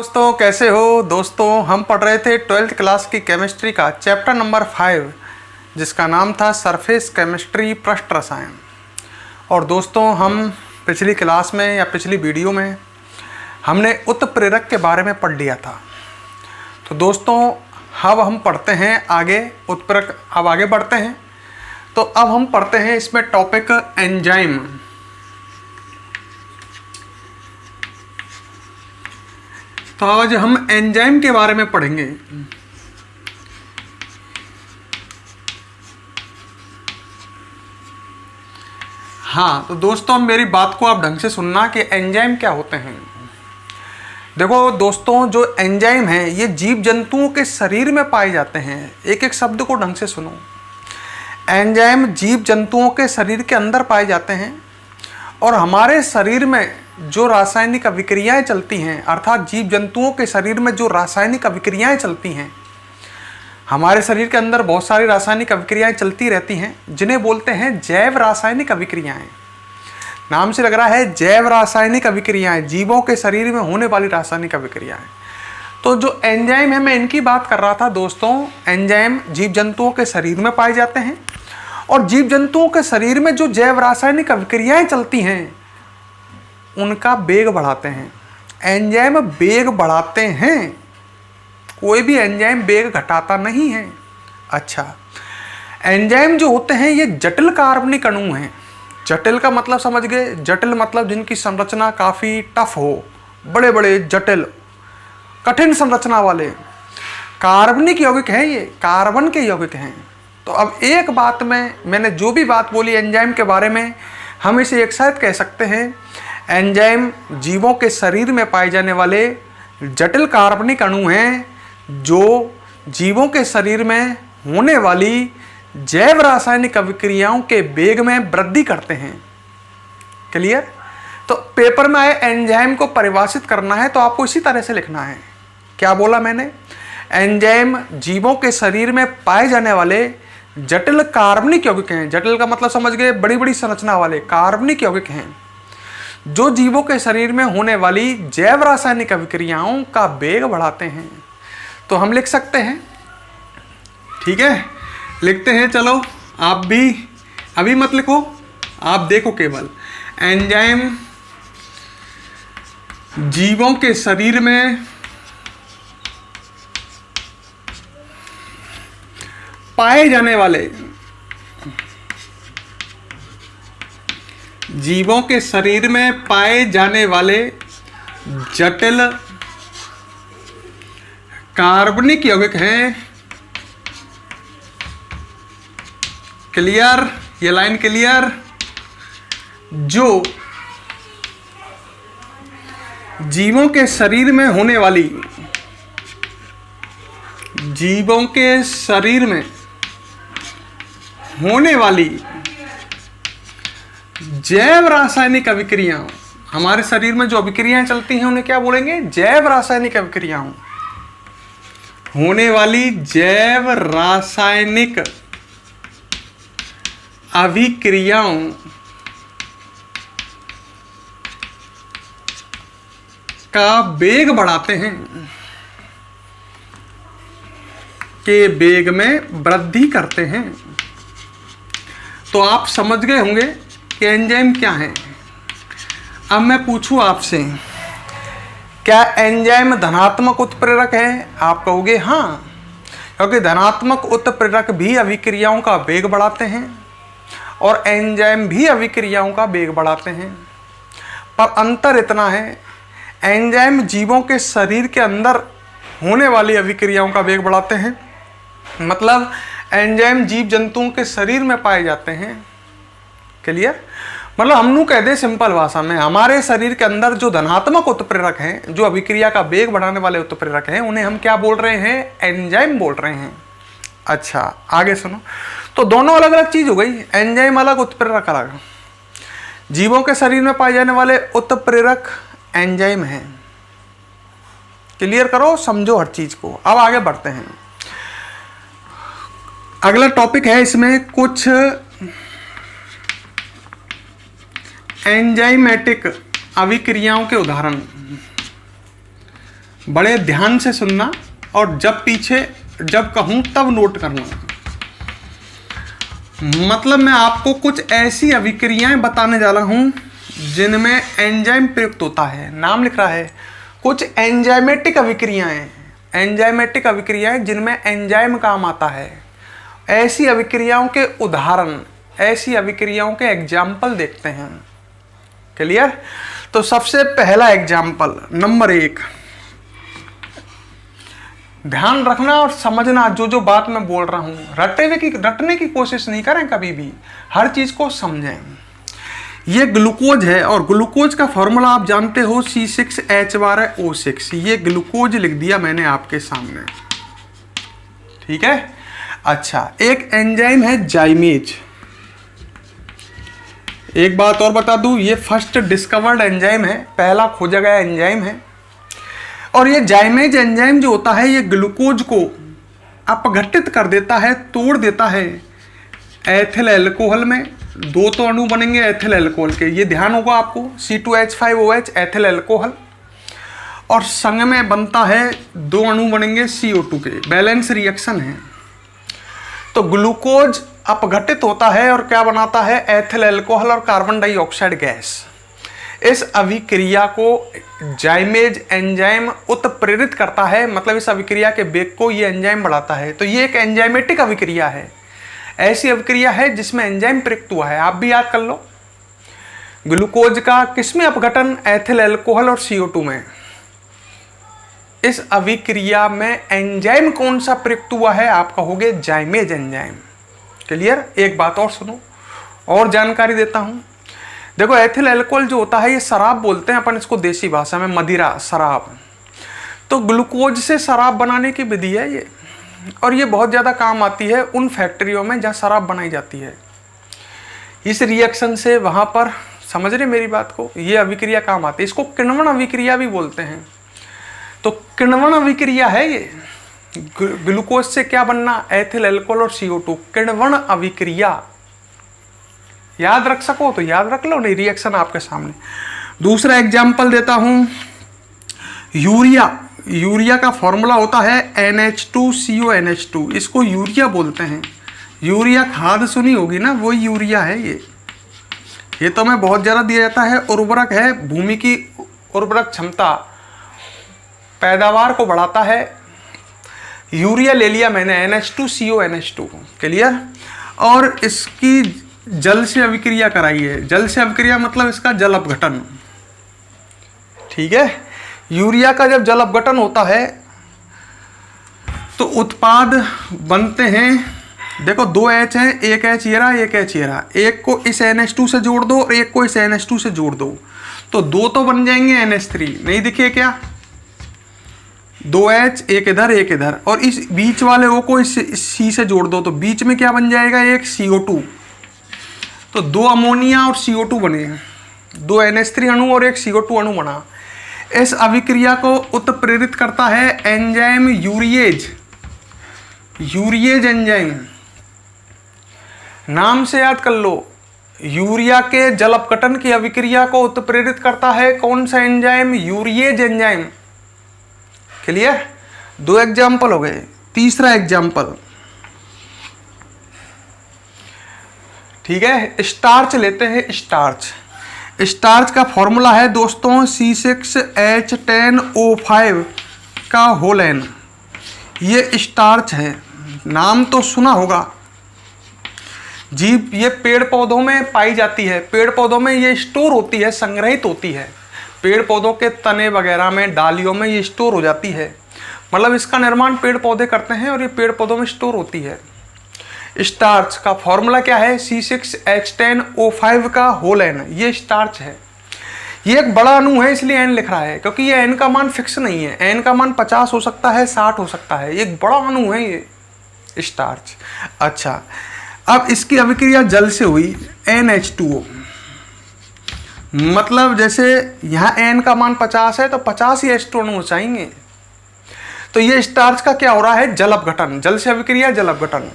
दोस्तों कैसे हो दोस्तों। हम पढ़ रहे थे 12th क्लास की केमिस्ट्री का चैप्टर नंबर 5 जिसका नाम था सरफेस केमिस्ट्री पृष्ठ रसायन। और दोस्तों हम पिछली क्लास में या पिछली वीडियो में हमने उत्प्रेरक के बारे में पढ़ लिया था। तो दोस्तों अब हम पढ़ते हैं आगे उत्प्रेरक। अब आगे बढ़ते हैं तो अब हम पढ़ते हैं इसमें टॉपिक एंजाइम। तो आज हम एंजाइम के बारे में पढ़ेंगे। हाँ तो दोस्तों मेरी बात को आप ढंग से सुनना कि एंजाइम क्या होते हैं। देखो दोस्तों जो एंजाइम हैं ये जीव जंतुओं के शरीर में पाए जाते हैं। एक एक शब्द को ढंग से सुनो। एंजाइम जीव जंतुओं के शरीर के अंदर पाए जाते हैं और हमारे शरीर में जो रासायनिक अभिक्रियाएं चलती हैं, अर्थात जीव जंतुओं के शरीर में जो रासायनिक अभिक्रियाएं चलती हैं, हमारे शरीर के अंदर बहुत सारी रासायनिक अभिक्रियाएं चलती रहती हैं जिन्हें बोलते हैं जैव रासायनिक अभिक्रियाएं। नाम से लग रहा है जैव रासायनिक अभिक्रियाएं, जीवों के शरीर में होने वाली रासायनिक अभिक्रियाएं। तो जो एंजाइम है मैं इनकी बात कर रहा था दोस्तों। एंजाइम जीव जंतुओं के शरीर में पाए जाते हैं और जीव जंतुओं के शरीर में जो जैव रासायनिक अभिक्रियाएं चलती हैं उनका वेग बढ़ाते हैं। एंजाइम वेग बढ़ाते हैं, कोई भी एंजाइम वेग घटाता नहीं है। अच्छा, एंजाइम जो होते हैं ये जटिल कार्बनिक अणु हैं। जटिल का मतलब समझ गए। जटिल मतलब जिनकी संरचना काफ़ी टफ हो, बड़े बड़े जटिल कठिन संरचना वाले कार्बनिक यौगिक हैं। ये कार्बन के यौगिक हैं। तो अब एक बात में मैंने जो भी बात बोली एंजाइम के बारे में, हम इसे एक साथ कह सकते हैं एंजाइम जीवों के शरीर में पाए जाने वाले जटिल कार्बनिक अणु हैं जो जीवों के शरीर में होने वाली जैव रासायनिक अभिक्रियाओं के वेग में वृद्धि करते हैं। क्लियर? तो पेपर में आए एंजाइम को परिभाषित करना है तो आपको इसी तरह से लिखना है। क्या बोला मैंने? एंजाइम जीवों के शरीर में पाए जाने वाले जटिल कार्बनिक यौगिक हैं। जटिल का मतलब समझ गए, बड़ी बड़ी संरचना वाले कार्बनिक यौगिक हैं जो जीवों के शरीर में होने वाली जैव रासायनिक अभिक्रियाओं का वेग बढ़ाते हैं। तो हम लिख सकते हैं, ठीक है, लिखते हैं। चलो आप भी अभी मत लिखो, आप देखो केवल एंजाइम जीवों के शरीर में पाए जाने वाले, जीवों के शरीर में पाए जाने वाले जटिल कार्बनिक यौगिक हैं। क्लियर? ये लाइन क्लियर? जो जीवों के शरीर में होने वाली, जीवों के शरीर में होने वाली जैव रासायनिक अभिक्रियाओं, हमारे शरीर में जो अभिक्रियाएं चलती हैं उन्हें क्या बोलेंगे? जैव रासायनिक अभिक्रियाओं। होने वाली जैव रासायनिक अभिक्रियाओं का वेग बढ़ाते हैं, के वेग में वृद्धि करते हैं। तो आप समझ गए होंगे कि एंजाइम क्या है। अब मैं पूछूं आपसे, क्या एंजाइम धनात्मक उत्प्रेरक है? आप कहोगे हाँ, क्योंकि धनात्मक उत्प्रेरक भी अभिक्रियाओं का वेग बढ़ाते हैं और एंजाइम भी अभिक्रियाओं का वेग बढ़ाते हैं। पर अंतर इतना है, एंजाइम जीवों के शरीर के अंदर होने वाली अभिक्रियाओं का वेग बढ़ाते हैं, मतलब एंजाइम जीव जंतुओं के शरीर में पाए जाते हैं। क्लियर? मतलब हम नू कह दे सिंपल भाषा में, हमारे शरीर के अंदर जो धनात्मक उत्प्रेरक हैं, जो अभिक्रिया का वेग बढ़ाने वाले उत्प्रेरक हैं, उन्हें हम क्या बोल रहे हैं? एंजाइम बोल रहे हैं। अच्छा आगे सुनो। तो दोनों अलग अलग चीज हो गई, एंजाइम अलग, उत्प्रेरक अलग। जीवों के शरीर में पाए जाने वाले उत्प्रेरक एंजाइम हैं। क्लियर करो, समझो हर चीज को। अब आगे बढ़ते हैं। अगला टॉपिक है इसमें कुछ एंजाइमेटिक अभिक्रियाओं के उदाहरण। बड़े ध्यान से सुनना और जब कहूं तब नोट करना। मतलब मैं आपको कुछ ऐसी अभिक्रियाएं बताने जा रहा हूं जिनमें एंजाइम प्रयुक्त होता है। नाम लिख रहा है कुछ एंजाइमेटिक अभिक्रियाएं जिनमें एंजाइम काम आता है। ऐसी अभिक्रियाओं के उदाहरण, ऐसी अभिक्रियाओं के एग्जाम्पल देखते हैं। क्लियर? तो सबसे पहला एग्जाम्पल नंबर 1, ध्यान रखना और समझना जो बात मैं बोल रहा हूं, रटने की कोशिश नहीं करें कभी भी, हर चीज को समझें। ये ग्लूकोज है और ग्लूकोज का फॉर्मूला आप जानते हो C6H12O6। ये ग्लूकोज लिख दिया मैंने आपके सामने, ठीक है। अच्छा, एक एंजाइम है जाइमेज। एक बात और बता दूं, ये फर्स्ट डिस्कवर्ड एंजाइम है, पहला खोजा गया एंजाइम है। और ये जाइमेज एंजाइम जो होता है ये ग्लूकोज को अपघटित कर देता है, तोड़ देता है एथिल अल्कोहल में। 2 तो अणु बनेंगे एथिल अल्कोहल के, ये ध्यान होगा आपको, C2H5OH एथिल अल्कोहल, और संग में बनता है 2 अणु बनेंगे CO2 के। बैलेंस रिएक्शन है। तो ग्लूकोज अपघटित होता है और क्या बनाता है, एथिल अल्कोहल और कार्बन डाइऑक्साइड गैस। इस अभिक्रिया को जाइमेज एंजाइम उत्प्रेरित करता है, मतलब इस अभिक्रिया के वेग को ये एंजाइम बढ़ाता है। तो ये एक एंजाइमेटिक अभिक्रिया है, ऐसी अभिक्रिया है जिसमें एंजाइम प्रयुक्त हुआ है। आप भी याद कर लो, ग्लूकोज का किसमें अपघटन, एथिल अल्कोहल और CO2 में। इस अभिक्रिया में एंजाइम कौन सा प्रयुक्त हुआ है, आप कहोगे जाइमेज एंजाइम। क्लियर? एक बात और सुनो, और जानकारी देता हूं। देखो, एथिल अल्कोहल जो होता है ये शराब बोलते हैं अपन इसको देसी भाषा में, मदिरा, शराब। तो ग्लूकोज से शराब बनाने की विधि है ये, और ये बहुत ज़्यादा काम आती है उन फैक्ट्रियों में जहाँ शराब बनाई जाती है। इस रिएक्शन से वहाँ पर, समझ रहे मेरी बात को, ये अभिक्रिया काम आती है। इसको किण्वन अभिक्रिया भी बोलते हैं। तो किण्वन अभिक्रिया है ये, ग्लूकोज से क्या बनना, एथिल अल्कोहल और CO2, किण्वन अभिक्रिया। याद रख सको तो याद रख लो, नहीं रिएक्शन आपके सामने। दूसरा एग्जाम्पल देता हूं, यूरिया का फॉर्मूला होता है NH2CONH2। इसको यूरिया बोलते हैं। यूरिया खाद सुनी होगी ना, वो यूरिया है ये तो हमें बहुत ज़्यादा दिया जाता है, उर्वरक है, भूमि की उर्वरक क्षमता, पैदावार को बढ़ाता है। यूरिया ले लिया मैंने, NH2CONH2। क्लियर? और इसकी जल से अभिक्रिया कराई है। जल से अभिक्रिया मतलब इसका जल अपघटन, ठीक है। यूरिया का जब जल अपघटन होता है तो उत्पाद बनते हैं। देखो 2 H हैं, एक H ये रहा, एक H ये रहा। एक को इस NH2 से जोड़ दो और एक को इस NH2 से जोड़ दो, तो 2 तो बन जाएंगे NH3। नहीं दिखे क्या, 2 H, एक इधर एक इधर, और इस बीच वाले O को इस C से जोड़ दो, तो बीच में क्या बन जाएगा, एक CO2। तो 2 अमोनिया और CO2 बने, 2 NH3 अणु और एक CO2 अणु बना। इस अभिक्रिया को उत्प्रेरित करता है एंजाइम यूरिएज एंजाइम। नाम से याद कर लो, यूरिया के जल अपघटन की अभिक्रिया को उत्प्रेरित करता है कौन सा enzyme, urease enzyme. Clear? 2 example हो गए। तीसरा एग्जाम्पल, ठीक है, स्टार्च लेते हैं। स्टार्च का फॉर्मूला है दोस्तों C6H10O5 का होल N। ये स्टार्च है, नाम तो सुना होगा। जीव ये पेड़ पौधों में पाई जाती है, पेड़ पौधों में ये स्टोर होती है, संग्रहित होती है। पेड़ पौधों के तने वगैरह में, डालियों में ये स्टोर हो जाती है। मतलब इसका निर्माण पेड़ पौधे करते हैं और ये पेड़ पौधों में स्टोर होती है। स्टार्च का फॉर्मूला क्या है, C6H10O5 का होल N। ये स्टार्च है। ये एक बड़ा अणु है इसलिए N लिख रहा है, क्योंकि ये N का मान फिक्स नहीं है। N का मान 50 हो सकता है, 60 हो सकता है। ये एक बड़ा अणु है ये स्टार्च। अच्छा, अब इसकी अभिक्रिया जल से हुई, NH2O। मतलब जैसे यहाँ N का मान 50 है तो 50 ही H2 अणु चाहिए। तो ये स्टार्च का क्या हो रहा है, जल अपघटन। जल से अभिक्रिया, जल अपघटन।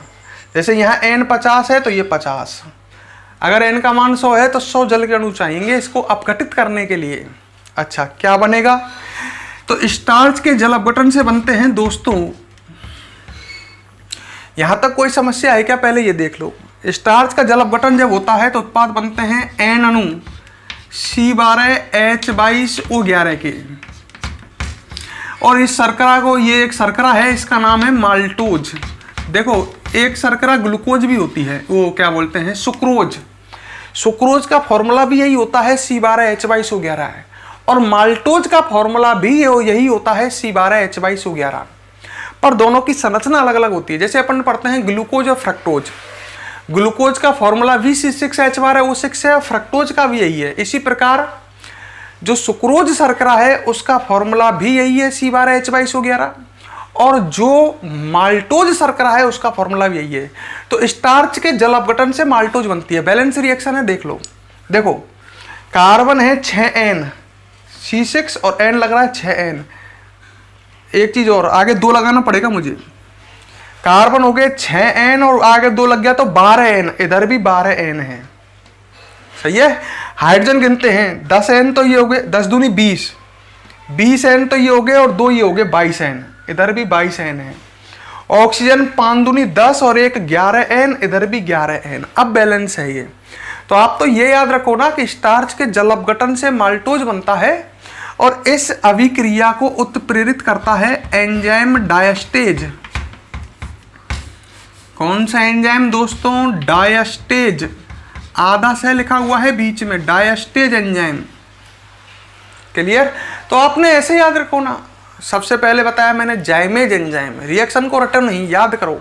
जैसे यहाँ N 50 है तो ये 50, अगर N का मान 100 है तो 100 जल के अणु चाहिए इसको अपघटित करने के लिए। अच्छा, क्या बनेगा, तो स्टार्च के जल अपघटन से बनते हैं दोस्तों, यहां तक कोई समस्या है क्या? पहले ये देख लो, स्टार्च का जल अपघटन जब होता है तो उत्पाद बनते हैं एन अणु C12H22O11 के। और इस शर्करा को, ये एक शर्करा है, इसका नाम है माल्टोज। देखो एक शर्करा ग्लूकोज भी होती है, वो क्या बोलते हैं, सुक्रोज। सुक्रोज का फॉर्मूला भी यही होता है C12H22O11 है, और माल्टोज का फॉर्मूला भी यही होता है C12H22O11, पर दोनों की संरचना अलग अलग होती है। जैसे अपन पढ़ते हैं ग्लूकोज और फ्रक्टोज, ग्लूकोज का फॉर्मूला भी C6H12O6 है, फ्रक्टोज का भी यही है। इसी प्रकार जो सुक्रोज शर्करा है उसका फॉर्मूला भी यही है C12H22O11, और जो माल्टोज शर्करा है उसका फॉर्मूला भी यही है। तो स्टार्च के जल अपघटन से माल्टोज बनती है। बैलेंस रिएक्शन है, देख लो। देखो कार्बन है 6N, C6 और N लग रहा है 6N। एक चीज और, आगे 2 लगाना पड़ेगा मुझे। कार्बन हो गए 6N और आगे 2 लग गया तो 12N, इधर भी 12N है, सही है। हाइड्रोजन गिनते हैं, 10N तो ये हो गए, 10 दूनी 20, 20N तो ये हो गए, और 2 ये हो गए 22N, इधर भी 22N है। ऑक्सीजन 5 दूनी 10 और 1 11N, इधर भी 11N। अब बैलेंस है ये। तो आप तो ये याद रखो ना कि स्टार्च के जल अपघटन से माल्टोज बनता है, और इस अभिक्रिया को उत्प्रेरित करता है एंजाइम डायस्टेज। कौन सा एंजाइम दोस्तों? डायस्टेज, आधा से लिखा हुआ है बीच में, डायस्टेज एंजाइम। क्लियर? तो आपने ऐसे याद रखो ना, सबसे पहले बताया मैंने जाइमेज एंजाइम, रिएक्शन को रटो नहीं, याद करो।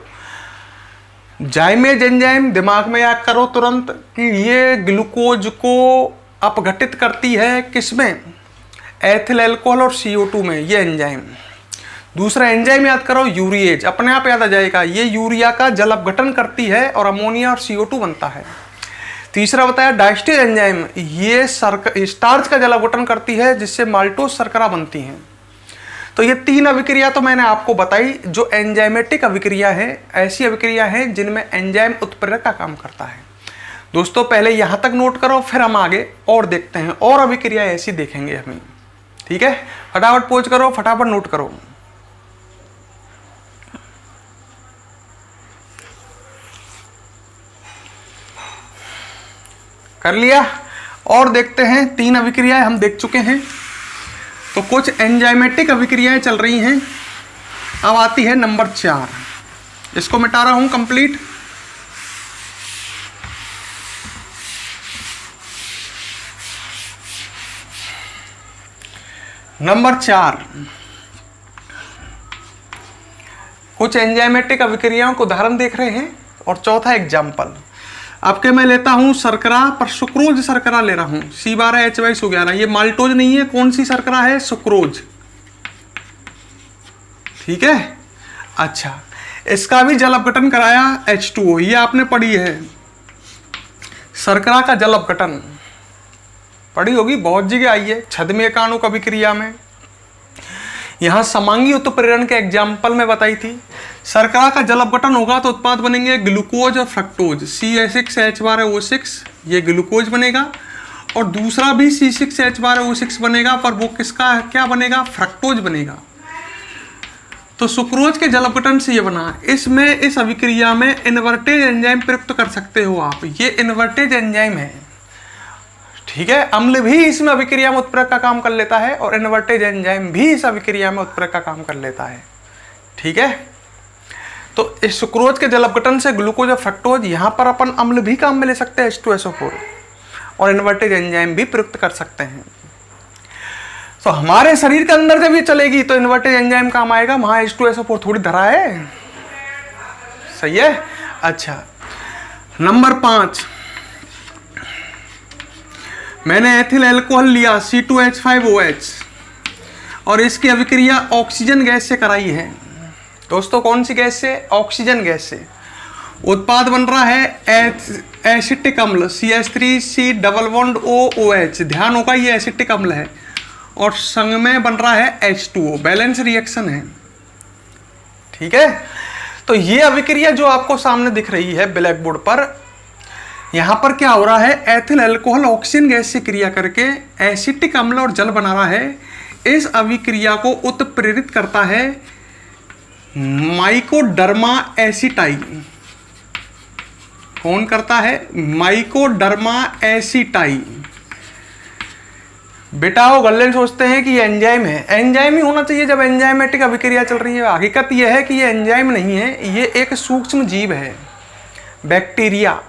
जाइमेज एंजाइम दिमाग में याद करो तुरंत कि ये ग्लूकोज को अपघटित करती है किसमें? एथिल अल्कोहल और CO2 में, ये एंजाइम। दूसरा एंजाइम याद करो यूरिएज, अपने आप याद आ जाएगा, ये यूरिया का जल अपघटन करती है और अमोनिया और CO2 बनता है। तीसरा बताया डायस्टेज एंजाइम, ये स्टार्च का जल अपघटन करती है जिससे माल्टोज शर्करा बनती हैं। तो ये 3 अभिक्रिया तो मैंने आपको बताई जो एंजाइमेटिक अभिक्रिया है, ऐसी अभिक्रिया है जिनमें एंजाइम उत्प्रेरक का काम करता है। दोस्तों पहले यहाँ तक नोट करो, फिर हम आगे और देखते हैं, और अभिक्रिया ऐसी देखेंगे हमें। ठीक है, फटाफट पोज करो, फटाफट नोट करो। कर लिया? और देखते हैं, 3 अभिक्रियाएं हम देख चुके हैं, तो कुछ एंजाइमेटिक अभिक्रियाएं चल रही हैं। अब आती है नंबर 4, इसको मिटा रहा हूं कंप्लीट। नंबर 4, कुछ एंजाइमेटिक अभिक्रियाओं को उदाहरण देख रहे हैं, और चौथा एग्जाम्पल। आपके मैं लेता हूं शर्करा, पर सुक्रोज शर्करा ले रहा हूं, C12H22O11। ये माल्टोज नहीं है, कौन सी शर्करा है? सुक्रोज। ठीक है, अच्छा, इसका भी जल अपघटन कराया H2O, ये आपने पढ़ी है। शर्करा का जल अपघटन पढ़ी होगी, बहुत जगह आई है, छद्म एकाणुक अभिक्रिया में। यहां समांगी उत्प्रेरण के एग्जाम्पल में बताई थी। शर्करा का जल अपघटन होगा तो उत्पाद बनेंगे ग्लूकोज और फ्रक्टोज, C6H12O6, ये ग्लूकोज बनेगा, और दूसरा भी C6H12O6 बनेगा, पर वो किसका क्या बनेगा? फ्रक्टोज बनेगा। तो सुक्रोज के जल अपघटन से ये बना। इसमें इस अभिक्रिया में इन्वर्टेज एंजाइम प्रयुक्त कर सकते हो आप, ये इन्वर्टेज एंजाइम है। ठीक है, अम्ल भी इसमें अभिक्रिया में उत्प्रेरक का काम कर लेता है, और इन्वर्टेज एंजाइम भी इस अभिक्रिया में उत्प्रेरक का काम कर लेता है। ठीक है, तो इस सुक्रोज के जल अपघटन से ग्लूकोज और फ्रक्टोज, यहां पर अपन अम्ल भी काम में ले सकते हैं H2SO4, और इन्वर्टेज एंजाइम भी प्रयुक्त कर सकते हैं। तो हमारे शरीर के अंदर जब ये चलेगी तो इन्वर्टेज एंजाइम काम आएगा, वहां H2SO4 थोड़ी धरा है। सही है। अच्छा, नंबर 5, मैंने एथिल अल्कोहल लिया C2H5OH, और इसकी अभिक्रिया ऑक्सीजन गैस से कराई है। दोस्तों कौन सी गैस से? ऑक्सीजन गैस से। उत्पाद बन रहा है एसिटिक अम्ल CH3C=OH। ध्यान होगा ये एसिटिक अम्ल है, और संग में बन रहा है H2O, बैलेंस रिएक्शन है। ठीक है, तो ये अभिक्रिया जो आपको सामने दिख रही है ब्लैक बोर्ड पर, यहां पर क्या हो रहा है? एथिल अल्कोहल ऑक्सीजन गैस से क्रिया करके एसिटिक अम्ल और जल बना रहा है। इस अभिक्रिया को उत्प्रेरित करता है माइकोडर्मा एसिटाई। कौन करता है? Mycoderma aceti. बेटा वो गल्ले सोचते हैं कि ये एंजाइम है, एंजाइम ही होना चाहिए जब एंजाइमेटिक अभिक्रिया चल रही है। हकीकत यह है कि ये एंजाइम नहीं है, ये एक सूक्ष्म जीव है, बैक्टीरिया।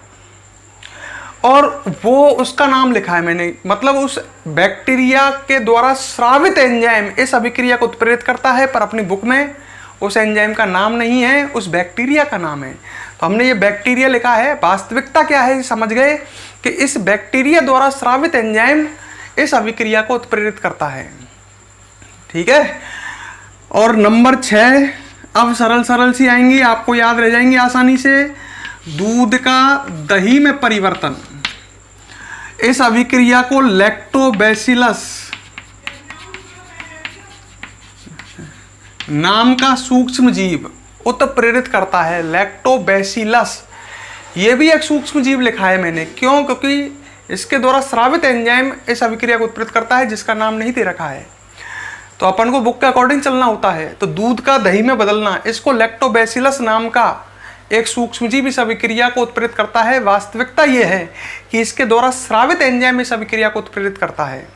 और वो उसका नाम लिखा है मैंने, मतलब उस बैक्टीरिया के द्वारा स्रावित एंजाइम इस अभिक्रिया को उत्प्रेरित करता है, पर अपनी बुक में उस एंजाइम का नाम नहीं है, उस बैक्टीरिया का नाम है। तो हमने ये बैक्टीरिया लिखा है। वास्तविकता क्या है समझ गए कि इस बैक्टीरिया द्वारा स्रावित एंजाइम इस अभिक्रिया को उत्प्रेरित करता है। ठीक है। और नंबर 6 अब सरल सरल सी आएंगी, आपको याद रह जाएंगी आसानी से। दूध का दही में परिवर्तन इस अभिक्रिया को लैक्टोबैसिलस नाम का सूक्ष्म जीव उत्प्रेरित करता है। लैक्टोबैसिलस ये भी एक सूक्ष्म जीव लिखा है मैंने, क्यों? क्योंकि इसके द्वारा स्रावित एंजाइम इस अभिक्रिया को उत्प्रेरित करता है, जिसका नाम नहीं दे रखा है। तो अपन को बुक के अकॉर्डिंग चलना होता है। तो दूध का दही में बदलना, इसको लैक्टोबैसिलस नाम का एक सूक्ष्मजीव इस अभिक्रिया को उत्प्रेरित करता है। वास्तविकता यह है कि इसके द्वारा स्रावित एंजाइम इस अभिक्रिया को उत्प्रेरित करता है।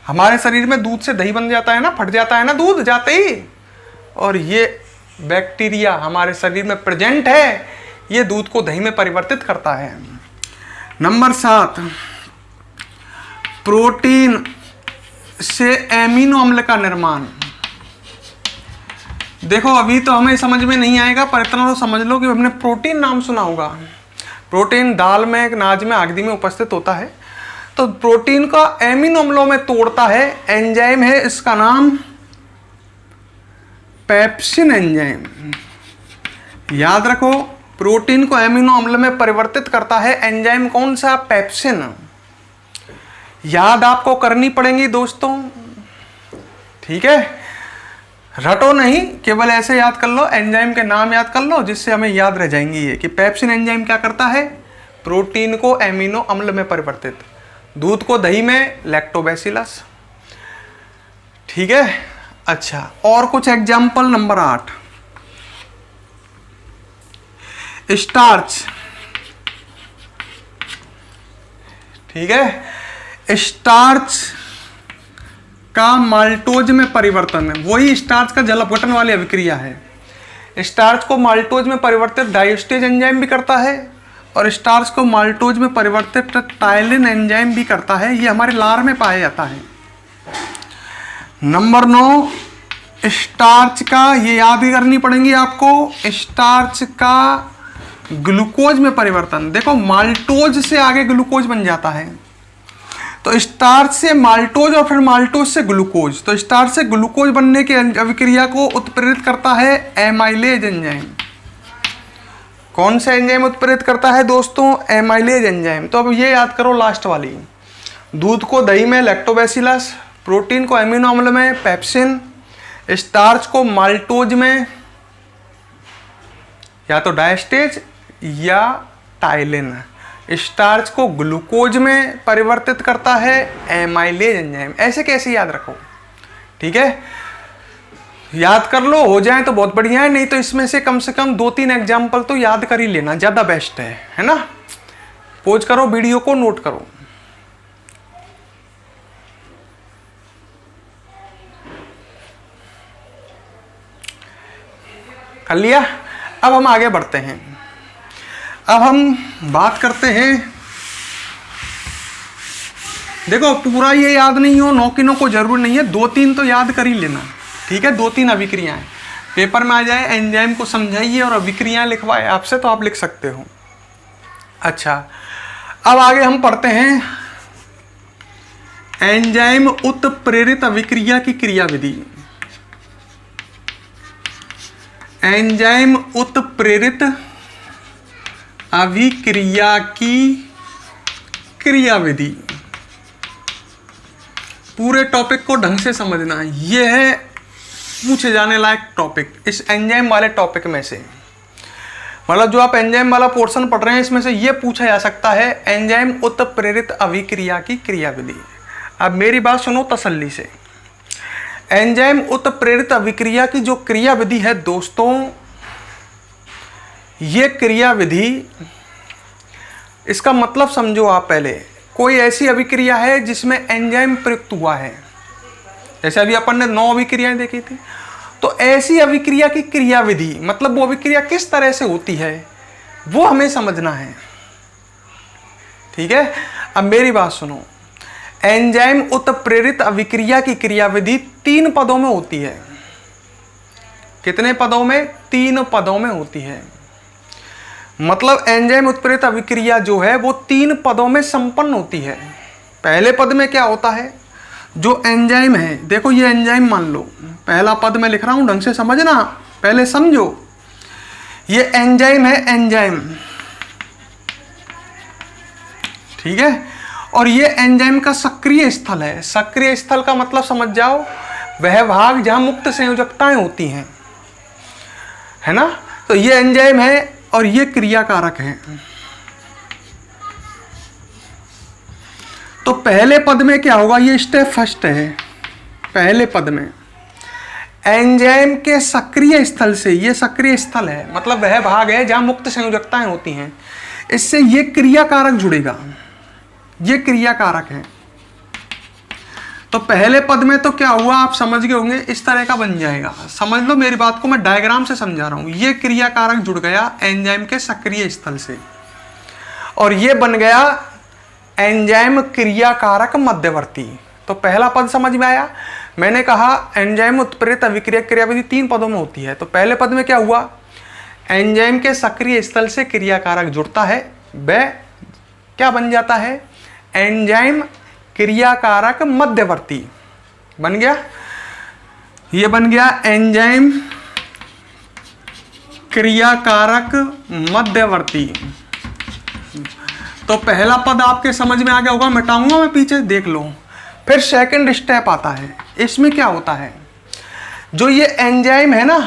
हमारे शरीर में दूध से दही बन जाता है ना, फट जाता है ना दूध जाते ही, और ये बैक्टीरिया हमारे शरीर में प्रेजेंट है, ये दूध को दही में परिवर्तित करता है। नंबर 7 प्रोटीन से एमिनो अम्ल का निर्माण। देखो अभी तो हमें समझ में नहीं आएगा, पर इतना तो समझ लो कि हमने प्रोटीन नाम सुना होगा। प्रोटीन दाल में, नाज में, आदि में उपस्थित होता है। तो प्रोटीन का एमिनो अम्लों में तोड़ता है एंजाइम है, इसका नाम पेप्सिन एंजाइम। याद रखो, प्रोटीन को एमिनो अम्ल में परिवर्तित करता है एंजाइम कौन सा? पेप्सिन। याद आपको करनी पड़ेगी दोस्तों। ठीक है, रटो नहीं, केवल ऐसे याद कर लो, एंजाइम के नाम याद कर लो, जिससे हमें याद रह जाएंगी ये कि पेप्सिन एंजाइम क्या करता है? प्रोटीन को एमिनो अम्ल में परिवर्तित, दूध को दही में लैक्टोबैसिलस। ठीक है। अच्छा, और कुछ एग्जाम्पल। Number 8 starch. ठीक है, स्टार्च का माल्टोज में परिवर्तन है, वही स्टार्च का जल अपघटन वाली अभिक्रिया है। स्टार्च को माल्टोज में परिवर्तित डाइस्टेज एंजाइम भी करता है, और स्टार्च को माल्टोज में परिवर्तित टाइलिन एंजाइम भी करता है। ये हमारे लार में पाया जाता है। नंबर 9 स्टार्च का, ये याद ही करनी पड़ेगी आपको, स्टार्च का ग्लूकोज में परिवर्तन। देखो माल्टोज से आगे ग्लूकोज बन जाता है, तो स्टार्च से माल्टोज और फिर माल्टोज से ग्लूकोज। तो स्टार्च से ग्लूकोज बनने की अभिक्रिया को उत्प्रेरित करता है एमाइलेज एंजाइम। कौन सा एंजाइम उत्प्रेरित करता है दोस्तों? Amylase enzyme. तो अब ये याद करो लास्ट वाली, दूध को दही में लैक्टोबैसिलस, प्रोटीन को एमिनो अम्ल में पेप्सिन, स्टार्च को माल्टोज में या तो डायस्टेज या टाइलिन, स्टार्च को ग्लूकोज में परिवर्तित करता है एमाइलेज एंजाइम। ऐसे कैसे याद रखो? ठीक है, याद कर लो, हो जाए तो बहुत बढ़िया है, नहीं तो इसमें से कम 2-3 एग्जाम्पल तो याद कर ही लेना, ज़्यादा बेस्ट है ना। पोज करो, वीडियो को नोट करो। कर लिया? अब हम आगे बढ़ते हैं। अब हम बात करते हैं, देखो पूरा ये याद नहीं हो, 9 की 9 को जरूर नहीं है, 2-3 तो याद कर ही लेना। ठीक है, 2-3 अभिक्रियाएं पेपर में आ जाए, एंजाइम को समझाइए और अभिक्रियाएं लिखवाए आपसे, तो आप लिख सकते हो। अच्छा, अब आगे हम पढ़ते हैं एंजाइम उत्प्रेरित अभिक्रिया की क्रियाविधि। एंजाइम उत्प्रेरित अभिक्रिया की क्रियाविधि। पूरे टॉपिक को ढंग से समझना, यह है पूछे जाने लायक टॉपिक इस एंजाइम वाले टॉपिक में से। मतलब जो आप एंजाइम वाला पोर्शन पढ़ रहे हैं, इसमें से यह पूछा जा सकता है एंजाइम उत्प्रेरित अभिक्रिया की क्रियाविधि। अब मेरी बात सुनो तसल्ली से। एंजाइम उत्प्रेरित अभिक्रिया की जो क्रिया विधि है दोस्तों, ये क्रिया विधि, इसका मतलब समझो आप। पहले कोई ऐसी अभिक्रिया है जिसमें एंजाइम प्रयुक्त हुआ है, जैसे अभी अपन ने 9 अभिक्रियाएं देखी थी, तो ऐसी अभिक्रिया की क्रिया विधि, मतलब वो अभिक्रिया किस तरह से होती है वो हमें समझना है। ठीक है, अब मेरी बात सुनो। एंजाइम उत्प्रेरित अभिक्रिया की क्रिया विधि 3 पदों में होती है। कितने पदों में? 3 पदों में होती है। मतलब एंजाइम उत्प्रेरित अभिक्रिया जो है वो 3 पदों में संपन्न होती है। पहले पद में क्या होता है, जो एंजाइम है, देखो ये एंजाइम मान लो, पहला पद मैं लिख रहा हूं, ढंग से समझना, पहले समझो। ये एंजाइम है, एंजाइम, ठीक है, और ये एंजाइम का सक्रिय स्थल है। सक्रिय स्थल का मतलब समझ जाओ, वह भाग जहां मुक्त संयोजकताएं होती हैं, है ना। तो ये एंजाइम है और ये क्रिया कारक है। तो पहले पद में क्या होगा, ये स्टेप फर्स्ट है। पहले पद में एंजाइम के सक्रिय स्थल से, ये सक्रिय स्थल है मतलब वह भाग है जहां मुक्त संयोजकताएं होती हैं, इससे ये क्रिया कारक जुड़ेगा, ये क्रिया कारक है। तो पहले पद में तो क्या हुआ आप समझ गए होंगे, इस तरह का बन जाएगा। समझ लो मेरी बात को, मैं डायग्राम से समझा रहा हूं। ये क्रिया कारक जुड़ गया एंजाइम के सक्रिय स्थल से, और ये बन गया एंजाइम क्रिया कारक मध्यवर्ती। तो पहला पद समझ में आया। मैंने कहा एंजाइम उत्प्रेरित अभिक्रिया क्रिया विधि 3 पदों में होती है। तो पहले पद में क्या हुआ, एंजाइम के सक्रिय स्थल से क्रिया कारक जुड़ता है, वह क्या बन जाता है, एंजाइम क्रिया कारक मध्यवर्ती बन गया। ये बन गया एंजाइम क्रिया कारक मध्यवर्ती। तो पहला पद आपके समझ में आ गया होगा, मिटाऊंगा मैं पीछे, देख लो। फिर सेकंड स्टेप आता है। इसमें क्या होता है, जो ये एंजाइम है ना,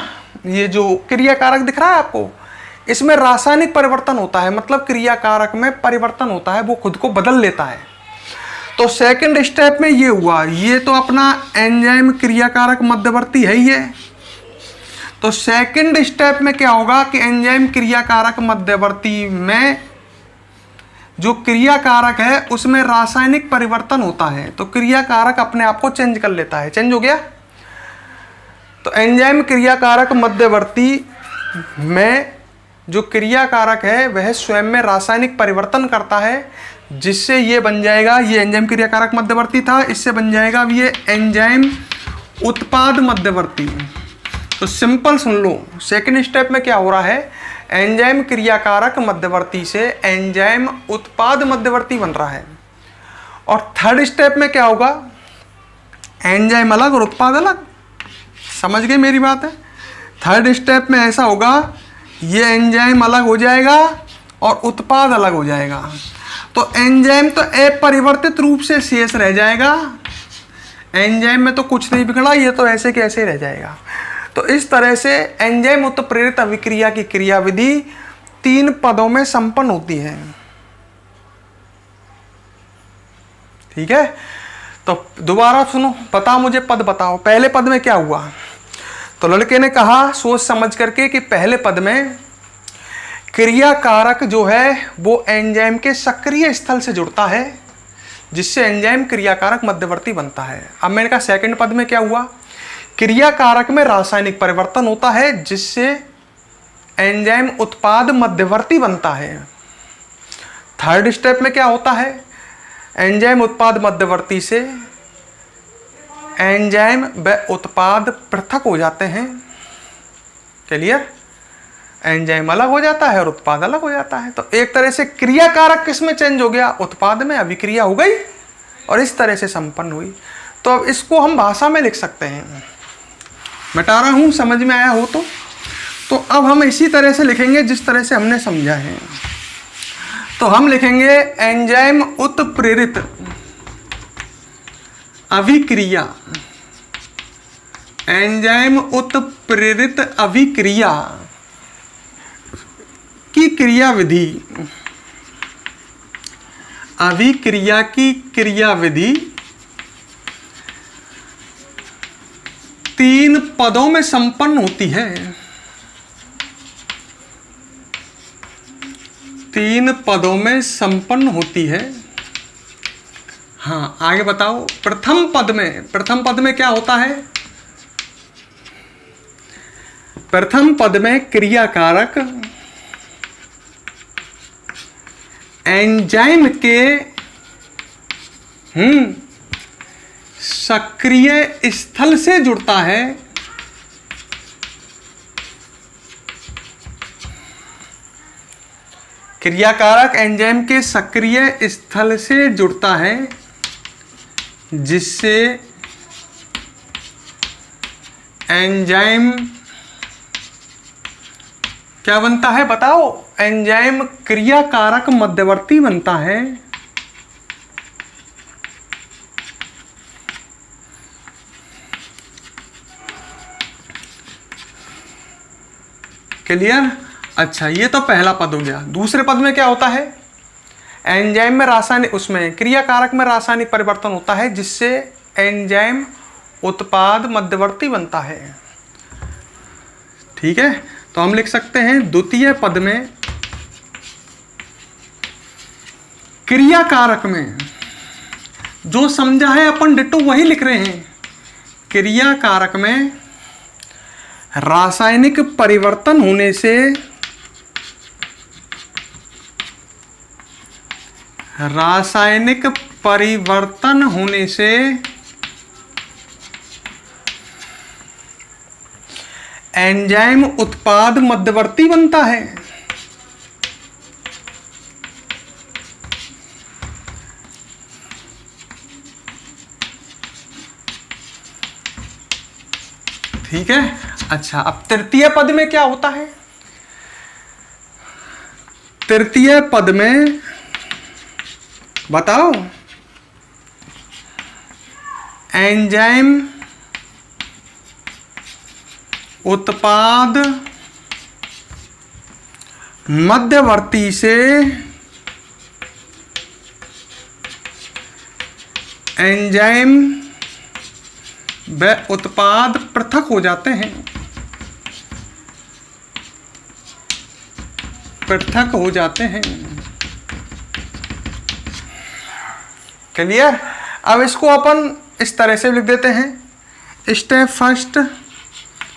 ये जो क्रिया कारक दिख रहा है आपको, इसमें रासायनिक परिवर्तन होता है, मतलब क्रिया कारक में परिवर्तन होता है, वो खुद को बदल लेता है। तो सेकंड स्टेप में ये हुआ, ये तो अपना एंजाइम क्रिया कारक मध्यवर्ती है ये। तो सेकंड स्टेप में क्या होगा कि एंजाइम क्रिया कारक मध्यवर्ती में जो क्रिया कारक है उसमें रासायनिक परिवर्तन होता है, तो क्रिया कारक अपने आप को चेंज कर लेता है। चेंज हो गया। तो एंजाइम क्रिया कारक मध्यवर्ती में जो क्रिया कारक है वह स्वयं में रासायनिक परिवर्तन करता है, जिससे ये बन जाएगा, ये एंजाइम क्रिया कारक मध्यवर्ती था, इससे बन जाएगा ये एंजाइम उत्पाद मध्यवर्ती। तो सिंपल सुन लो, सेकंड स्टेप में क्या हो रहा है, एंजाइम क्रिया कारक मध्यवर्ती से एंजाइम उत्पाद मध्यवर्ती बन रहा है। और थर्ड स्टेप में क्या होगा, एंजाइम अलग और उत्पाद अलग। समझ गए मेरी बात है। थर्ड स्टेप में ऐसा होगा, ये एंजाइम अलग हो जाएगा और उत्पाद अलग हो जाएगा। तो एंजाइम तो अपरिवर्तित रूप से शेष रह जाएगा, एंजाइम में तो कुछ नहीं बिगड़ा, ये तो ऐसे के ऐसे रह जाएगा। तो इस तरह से एंजाइम उत्प्रेरित अभिक्रिया की क्रिया विधि 3 पदों में संपन्न होती है। ठीक है, तो दोबारा सुनो, बताओ मुझे पद बताओ, पहले पद में क्या हुआ। तो लड़के ने कहा सोच समझ करके कि पहले पद में क्रिया कारक जो है वो एंजाइम के सक्रिय स्थल से जुड़ता है, जिससे एंजाइम क्रिया कारक मध्यवर्ती बनता है। अब मैंने कहा सेकंड पद में क्या हुआ, क्रिया कारक में रासायनिक परिवर्तन होता है, जिससे एंजाइम उत्पाद मध्यवर्ती बनता है। थर्ड स्टेप में क्या होता है, एंजाइम उत्पाद मध्यवर्ती से एंजाइम व उत्पाद पृथक हो जाते हैं। क्लियर, एंजाइम अलग हो जाता है और उत्पाद अलग हो जाता है। तो एक तरह से क्रिया कारक किस में चेंज हो गया, उत्पाद में अभिक्रिया हो गई और इस तरह से संपन्न हुई। तो अब इसको हम भाषा में लिख सकते हैं, मिटा रहा हूं, समझ में आया हो तो अब हम इसी तरह से लिखेंगे जिस तरह से हमने समझा है। तो हम लिखेंगे एंजाइम उत्प्रेरित अभिक्रिया, एंजाइम उत्प्रेरित अभिक्रिया की क्रिया विधि, अभिक्रिया की क्रिया विधि 3 पदों में संपन्न होती है। 3 पदों में संपन्न होती है। हाँ, आगे बताओ। प्रथम पद में क्या होता है? प्रथम पद में क्रियाकारक एंजाइम के सक्रिय स्थल से जुड़ता है। क्रियाकारक एंजाइम के सक्रिय स्थल से जुड़ता है, जिससे एंजाइम क्या बनता है? बताओ। एंजाइम क्रियाकारक मध्यवर्ती बनता है। क्लियर? अच्छा, ये तो पहला पद हो गया। दूसरे पद में क्या होता है? एंजाइम में रासायनिक, उसमें क्रियाकारक में रासायनिक परिवर्तन होता है, जिससे एंजाइम उत्पाद मध्यवर्ती बनता है। ठीक है, तो हम लिख सकते हैं द्वितीय पद में क्रियाकारक में जो समझा है अपन डिट्टो वही लिख रहे हैं। क्रियाकारक में रासायनिक परिवर्तन होने से एंजाइम उत्पाद मध्यवर्ती बनता है। ठीक है। अच्छा, अब तृतीय पद में क्या होता है? तृतीय पद में बताओ। एंजाइम उत्पाद मध्यवर्ती से एंजाइम व उत्पाद पृथक हो जाते हैं। पृथक हो जाते हैं। क्लियर? अब इसको अपन इस तरह से लिख देते हैं। स्टेप फर्स्ट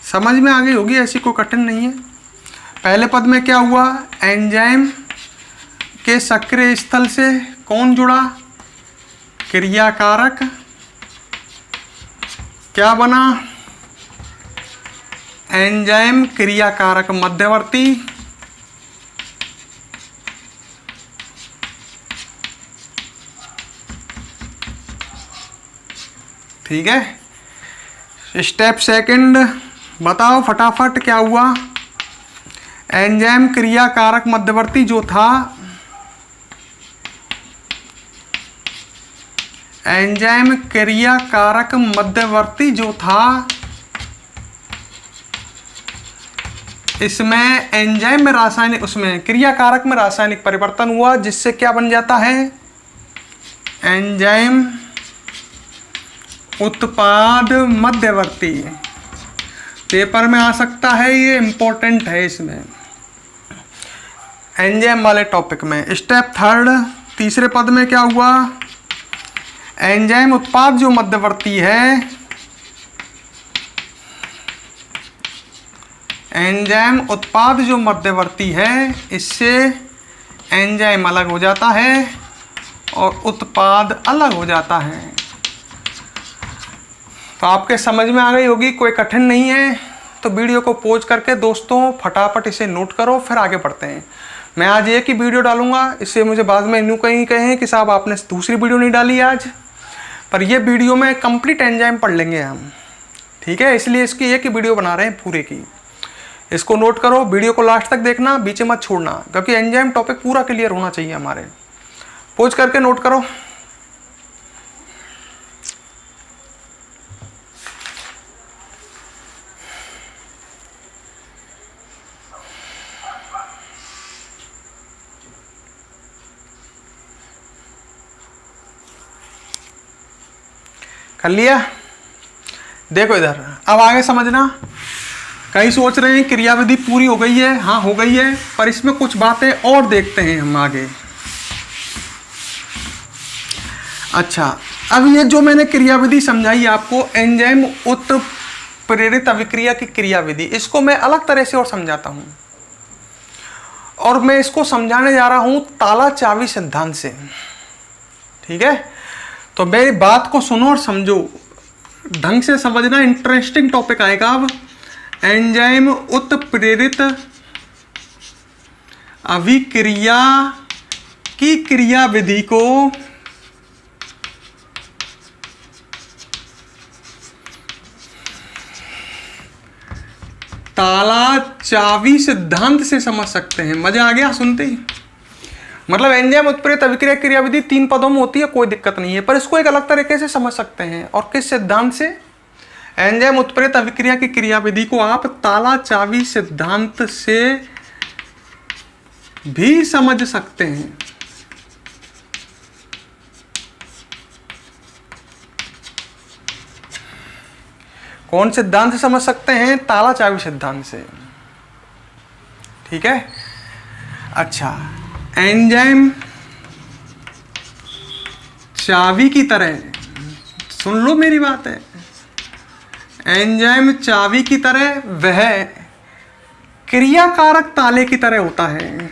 समझ में आ गई होगी, ऐसी कोई कठिन नहीं है। पहले पद में क्या हुआ? एंजाइम के सक्रिय स्थल से कौन जुड़ा? क्रियाकारक। क्या बना? एंजाइम क्रियाकारक मध्यवर्ती। ठीक है। स्टेप सेकंड बताओ फटाफट क्या हुआ? एंजाइम क्रियाकारक मध्यवर्ती जो था, एंजाइम क्रियाकारक मध्यवर्ती जो था, इसमें एंजाइम में रासायनिक, उसमें क्रियाकारक में रासायनिक परिवर्तन हुआ, जिससे क्या बन जाता है? एंजाइम उत्पाद मध्यवर्ती। पेपर में आ सकता है, ये इंपॉर्टेंट है इसमें, एंजाइम वाले टॉपिक में। स्टेप थर्ड तीसरे पद में क्या हुआ? एंजाइम उत्पाद जो मध्यवर्ती है, एंजाइम उत्पाद जो मध्यवर्ती है, इससे एंजाइम अलग हो जाता है और उत्पाद अलग हो जाता है। तो आपके समझ में आ गई होगी, कोई कठिन नहीं है। तो वीडियो को पॉज करके दोस्तों फटाफट इसे नोट करो, फिर आगे बढ़ते हैं। मैं आज एक ही वीडियो डालूंगा, इससे मुझे बाद में यूँ कहीं कहें कि साहब आपने दूसरी वीडियो नहीं डाली आज, पर ये वीडियो में कंप्लीट एंजाइम पढ़ लेंगे हम। ठीक है, इसलिए इसकी एक ही वीडियो बना रहे हैं पूरे की। इसको नोट करो, वीडियो को लास्ट तक देखना, बीच में मत छोड़ना, क्योंकि एंजाइम टॉपिक पूरा क्लियर होना चाहिए हमारे। पॉज करके नोट करो। कर लिया? देखो इधर, अब आगे समझना। कई सोच रहे हैं क्रियाविधि पूरी हो गई है, हाँ हो गई है, पर इसमें कुछ बातें और देखते हैं हम आगे। अच्छा, अब ये जो मैंने क्रियाविधि समझाई आपको, एंजाइम उत्प्रेरित अभिक्रिया की क्रियाविधि, इसको मैं अलग तरह से और समझाता हूं, और मैं इसको समझाने जा रहा हूं ताला चाबी सिद्धांत से। ठीक है, तो मेरी बात को सुनो और समझो, ढंग से समझना, इंटरेस्टिंग टॉपिक आएगा अब। एंजाइम उत्प्रेरित अभिक्रिया की क्रियाविधि को ताला चाबी सिद्धांत से समझ सकते हैं। मजा आ गया सुनते ही? मतलब एंजाइम उत्प्रेरित अभिक्रिया क्रियाविधि 3 पदों में होती है, कोई दिक्कत नहीं है, पर इसको एक अलग तरीके से समझ सकते हैं। और किस सिद्धांत से? एंजाइम उत्प्रेरित अभिक्रिया की क्रियाविधि को आप ताला चाबी सिद्धांत से भी समझ सकते हैं। कौन सिद्धांत से समझ सकते हैं? ताला चाबी सिद्धांत से। ठीक है, अच्छा, एंजाइम चाबी की तरह, सुन लो मेरी बात है, एंजाइम चाबी की तरह वह क्रियाकारक ताले की तरह होता है।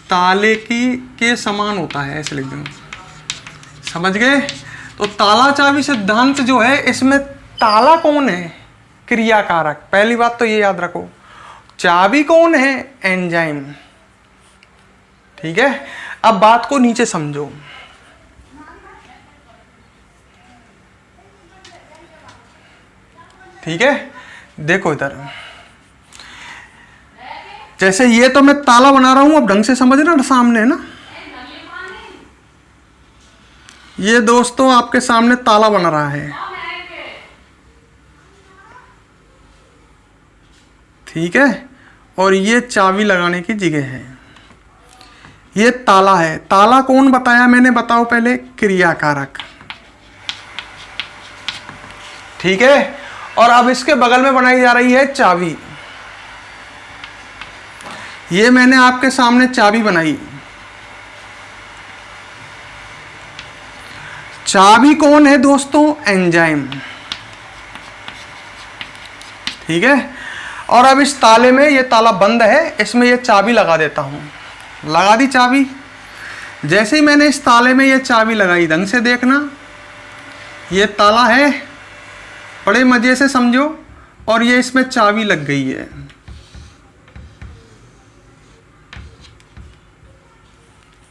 ताले के समान होता है, ऐसे लिख दूं, समझ गए? तो ताला चाबी सिद्धांत जो है, इसमें ताला कौन है? क्रियाकारक। पहली बात तो ये याद रखो। चाबी कौन है? एंजाइम। ठीक है, अब बात को नीचे समझो। ठीक है, देखो इधर, जैसे ये तो मैं ताला बना रहा हूं, अब ढंग से समझना, सामने है ना, ये दोस्तों आपके सामने ताला बना रहा है। ठीक है, और ये चाबी लगाने की जगह है, ये ताला है। ताला कौन बताया मैंने? बताओ पहले। क्रियाकारक। ठीक है, और अब इसके बगल में बनाई जा रही है चाबी। ये मैंने आपके सामने चाबी बनाई। चाबी कौन है दोस्तों? एंजाइम। ठीक है, और अब इस ताले में, ये ताला बंद है, इसमें ये चाबी लगा देता हूं। लगा दी चाबी। जैसे ही मैंने इस ताले में ये चाबी लगाई, ढंग से देखना, ये ताला है, बड़े मजे से समझो, और ये इसमें चाबी लग गई है।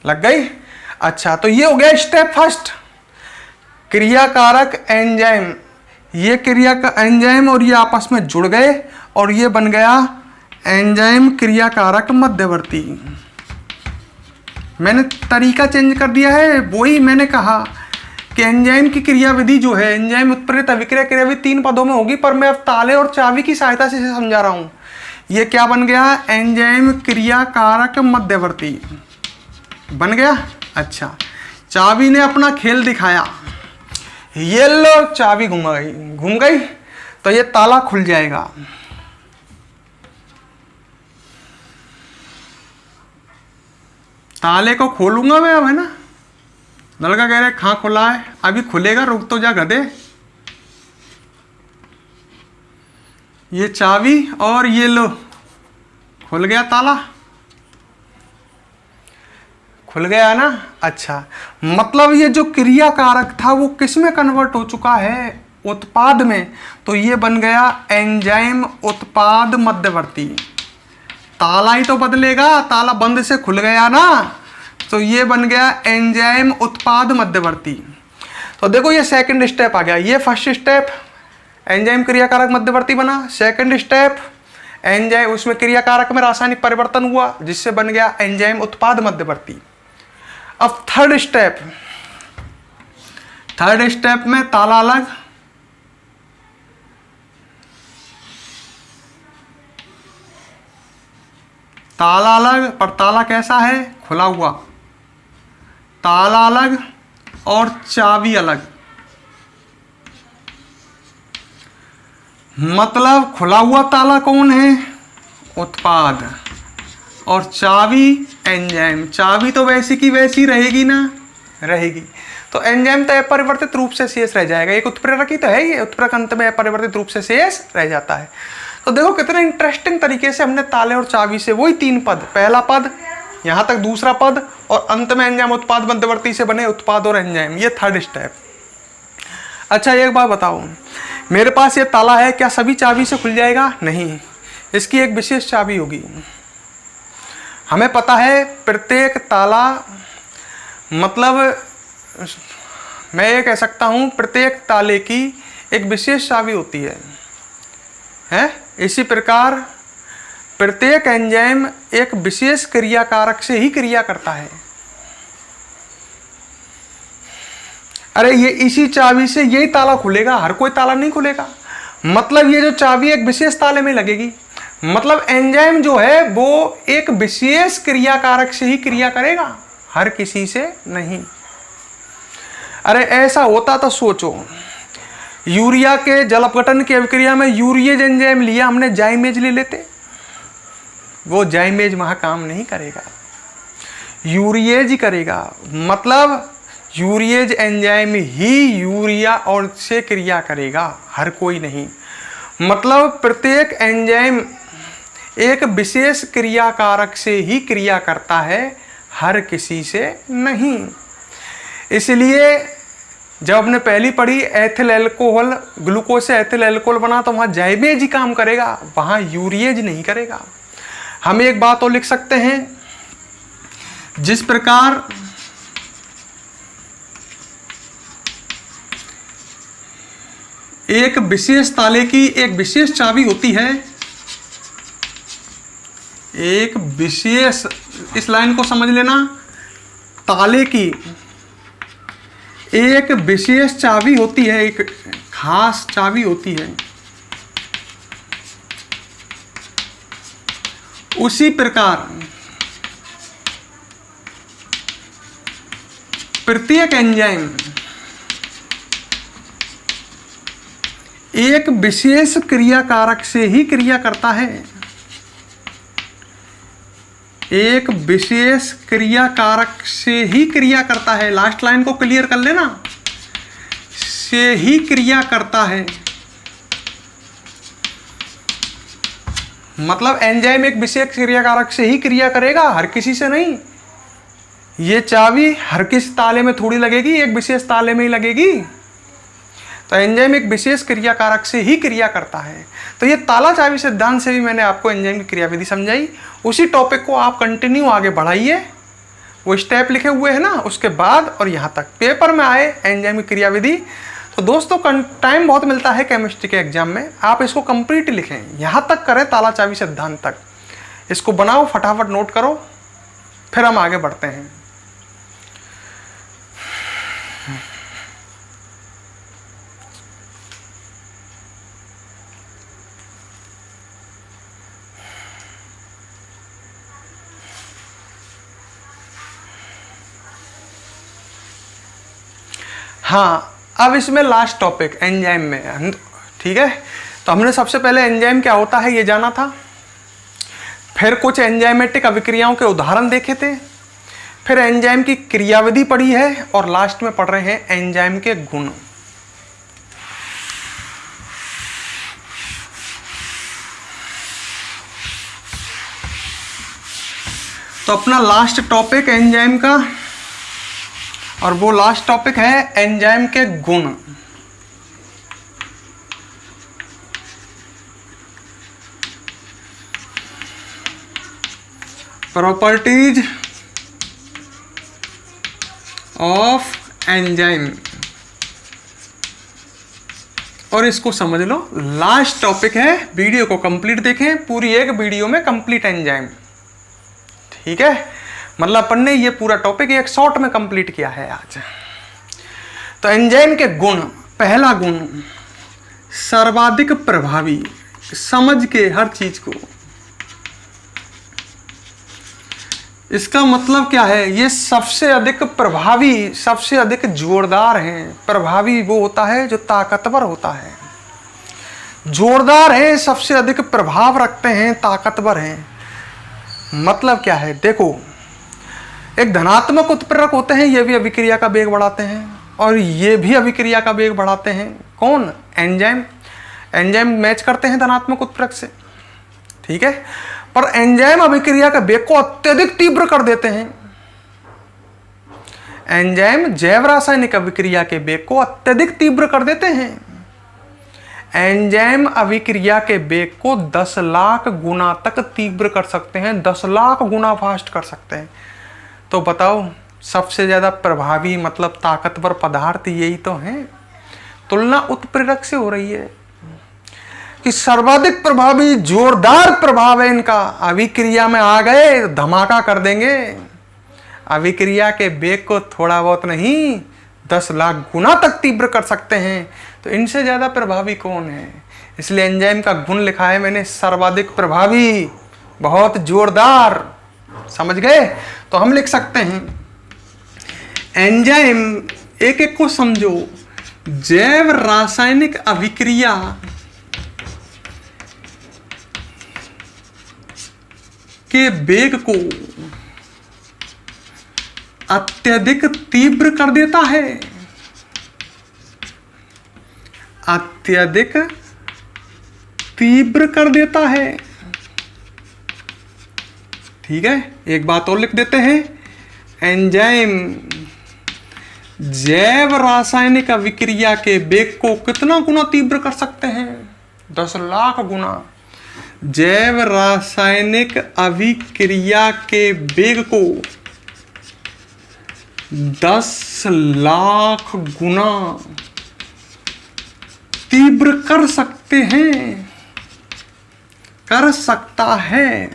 लग गई? अच्छा, तो ये हो गया स्टेप फर्स्ट, क्रियाकारक एंजाइम। ये क्रिया का एंजाइम और ये आपस में जुड़ गए, और ये बन गया एंजाइम क्रियाकारक मध्यवर्ती। मैंने तरीका चेंज कर दिया है, वही मैंने कहा कि एंजाइम की क्रियाविधि जो है, एंजाइम उत्प्रेरित अभिक्रिया क्रियाविधि 3 पदों में होगी, पर मैं अब ताले और चाबी की सहायता से इसे समझा रहा हूं। ये क्या बन गया? एंजाइम क्रियाकारक मध्यवर्ती बन गया। अच्छा, चाबी ने अपना खेल दिखाया, ये लो चाबी घूम गई, तो ये ताला खुल जाएगा। ताले को खोलूंगा मैं अब, है ना? लड़का कह रहे कहाँ खुला है? अभी खुलेगा, रुक तो जा गधे। ये चाबी और ये लो, खुल गया ताला। खुल गया ना? अच्छा, मतलब ये जो क्रियाकारक था वो किस में कन्वर्ट हो चुका है? उत्पाद में। तो ये बन गया एंजाइम उत्पाद मध्यवर्ती। ताला ही तो बदलेगा, ताला बंद से खुल गया ना, तो ये बन गया एंजाइम उत्पाद मध्यवर्ती। तो देखो ये सेकंड स्टेप आ गया। ये फर्स्ट स्टेप एंजाइम क्रियाकारक मध्यवर्ती बना। सेकंड स्टेप एंजाइम, उसमें क्रियाकारक में रासायनिक परिवर्तन हुआ जिससे बन गया एंजाइम उत्पाद मध्यवर्ती। अब थर्ड स्टेप में ताला अलग, पर ताला कैसा है? खुला हुआ। ताला अलग और चाबी अलग। मतलब खुला हुआ ताला कौन है? उत्पाद। और चाबी एंजाइम। चाबी तो वैसी की वैसी रहेगी ना, रहेगी। तो एंजाइम तो अपरिवर्तित रूप से शेष रह जाएगा। एक उत्प्रेरक ही तो है, ये उत्प्रेरक अंत में अपरिवर्तित रूप से शेष रह जाता है। तो देखो कितने इंटरेस्टिंग तरीके से हमने ताले और चाबी से वही 3 पद, पहला पद यहाँ तक, दूसरा पद, और अंत में एंजाइम उत्पाद मध्यवर्ती से बने उत्पाद और एंजाइम, ये 3rd स्टेप। अच्छा एक बात बताओ, मेरे पास ये ताला है, क्या सभी चाबी से खुल जाएगा? नहीं, इसकी एक विशेष चाबी होगी। हमें पता है प्रत्येक ताला, मतलब मैं ये कह सकता हूँ प्रत्येक ताले की एक विशेष चाबी होती है? इसी प्रकार प्रत्येक एंजाइम एक विशेष क्रिया कारक से ही क्रिया करता है। अरे ये इसी चाबी से यही ताला खुलेगा, हर कोई ताला नहीं खुलेगा। मतलब ये जो चाबी एक विशेष ताले में लगेगी, मतलब एंजाइम जो है वो एक विशेष क्रिया कारक से ही क्रिया करेगा, हर किसी से नहीं। अरे ऐसा होता तो सोचो, यूरिया के जल अपघटन की अभिक्रिया में यूरिएज एंजाइम लिया हमने, जाइमेज ले लेते, वो जाइमेज वहां काम नहीं करेगा, यूरिएज करेगा। मतलब यूरिएज एंजाइम ही यूरिया और से क्रिया करेगा, हर कोई नहीं। मतलब प्रत्येक एंजाइम एक विशेष क्रिया कारक से ही क्रिया करता है, हर किसी से नहीं। इसलिए जब हमने पहली पढ़ी एथिल एल्कोहल, ग्लूकोज से एथिल एल्कोहल बना, तो वहाँ जाइमेज ही काम करेगा, वहाँ यूरिएज नहीं करेगा। हम एक बात और लिख सकते हैं, जिस प्रकार एक विशेष ताले की एक विशेष चाबी होती है, एक विशेष, इस लाइन को समझ लेना, ताले की एक विशेष चाबी होती है, एक खास चाबी होती है। उसी प्रकार प्रत्येक एंजाइम एक विशेष क्रिया कारक से ही क्रिया करता है, एक विशेष क्रिया कारक से ही क्रिया करता है। लास्ट लाइन को क्लियर कर लेना, से ही क्रिया करता है। मतलब एंजाइम एक विशेष क्रिया कारक से ही क्रिया करेगा, हर किसी से नहीं। ये चाबी हर किस ताले में थोड़ी लगेगी, एक विशेष ताले में ही लगेगी। तो एंजाइम एक विशेष क्रिया कारक से ही क्रिया करता है। तो ये ताला चाबी सिद्धांत से भी मैंने आपको एंजाइम की क्रियाविधि समझाई। उसी टॉपिक को आप कंटिन्यू आगे बढ़ाइए, वो स्टेप लिखे हुए हैं ना, उसके बाद और यहाँ तक पेपर में आए एंजाइम की क्रियाविधि। तो दोस्तों टाइम बहुत मिलता है केमिस्ट्री के एग्जाम में, आप इसको कंप्लीट लिखें, यहाँ तक करें ताला चाबी सिद्धांत तक। इसको बनाओ, फटाफट नोट करो, फिर हम आगे बढ़ते हैं। हाँ, अब इसमें लास्ट टॉपिक एंजाइम में, ठीक है। तो हमने सबसे पहले एंजाइम क्या होता है ये जाना था, फिर कुछ एंजाइमेटिक अभिक्रियाओं के उदाहरण देखे थे, फिर एंजाइम की क्रियाविधि पढ़ी है, और लास्ट में पढ़ रहे हैं एंजाइम के गुण। तो अपना लास्ट टॉपिक एंजाइम का, और वो लास्ट टॉपिक है एंजाइम के गुण। प्रॉपर्टीज ऑफ एंजाइम, और इसको समझ लो लास्ट टॉपिक है। वीडियो को कंप्लीट देखें, पूरी एक वीडियो में कंप्लीट एंजाइम, ठीक है। मतलब अपन ने ये पूरा टॉपिक एक शॉर्ट में कंप्लीट किया है आज। तो एंजाइम के गुण, पहला गुण सर्वाधिक प्रभावी। समझ के हर चीज को, इसका मतलब क्या है, ये सबसे अधिक प्रभावी, सबसे अधिक जोरदार है। प्रभावी वो होता है जो ताकतवर होता है, जोरदार है, सबसे अधिक प्रभाव रखते हैं, ताकतवर हैं। मतलब क्या है, देखो एक धनात्मक उत्प्रेरक होते हैं, ये भी अभिक्रिया का वेग बढ़ाते हैं और ये भी अभिक्रिया का वेग बढ़ाते हैं। कौन? एंजाइम। एंजाइम मैच करते हैं धनात्मक उत्प्रेरक से, ठीक है, पर एंजाइम अभिक्रिया का वेग को अत्यधिक तीव्र कर देते हैं। एंजाइम जैव रासायनिक अभिक्रिया के वेग को अत्यधिक तीव्र कर देते हैं। एंजाइम अभिक्रिया के वेग को 10 लाख गुना तक तीव्र कर सकते हैं, 10 लाख गुना फास्ट कर सकते हैं। तो बताओ सबसे ज्यादा प्रभावी मतलब ताकतवर पदार्थ यही तो है। तुलना उत्प्रेरक से हो रही है कि सर्वाधिक प्रभावी, जोरदार प्रभाव है इनका, अभिक्रिया में आ गए धमाका कर देंगे। अभिक्रिया के वेग को थोड़ा बहुत नहीं 10 लाख गुना तक तीव्र कर सकते हैं। तो इनसे ज्यादा प्रभावी कौन है? इसलिए एंजाइम का गुण लिखा है मैंने, सर्वाधिक प्रभावी, बहुत जोरदार। समझ गए? तो हम लिख सकते हैं एंजाइम, एक एक को समझो, जैव रासायनिक अभिक्रिया के वेग को अत्यधिक तीव्र कर देता है, अत्यधिक तीव्र कर देता है। ठीक है, एक बात और लिख देते हैं, एंजाइम जैव रासायनिक अभिक्रिया के वेग को कितना गुना तीव्र कर सकते हैं? 10 लाख गुना। जैव रासायनिक अभिक्रिया के वेग को 10 लाख गुना तीव्र कर सकते हैं, कर सकता है।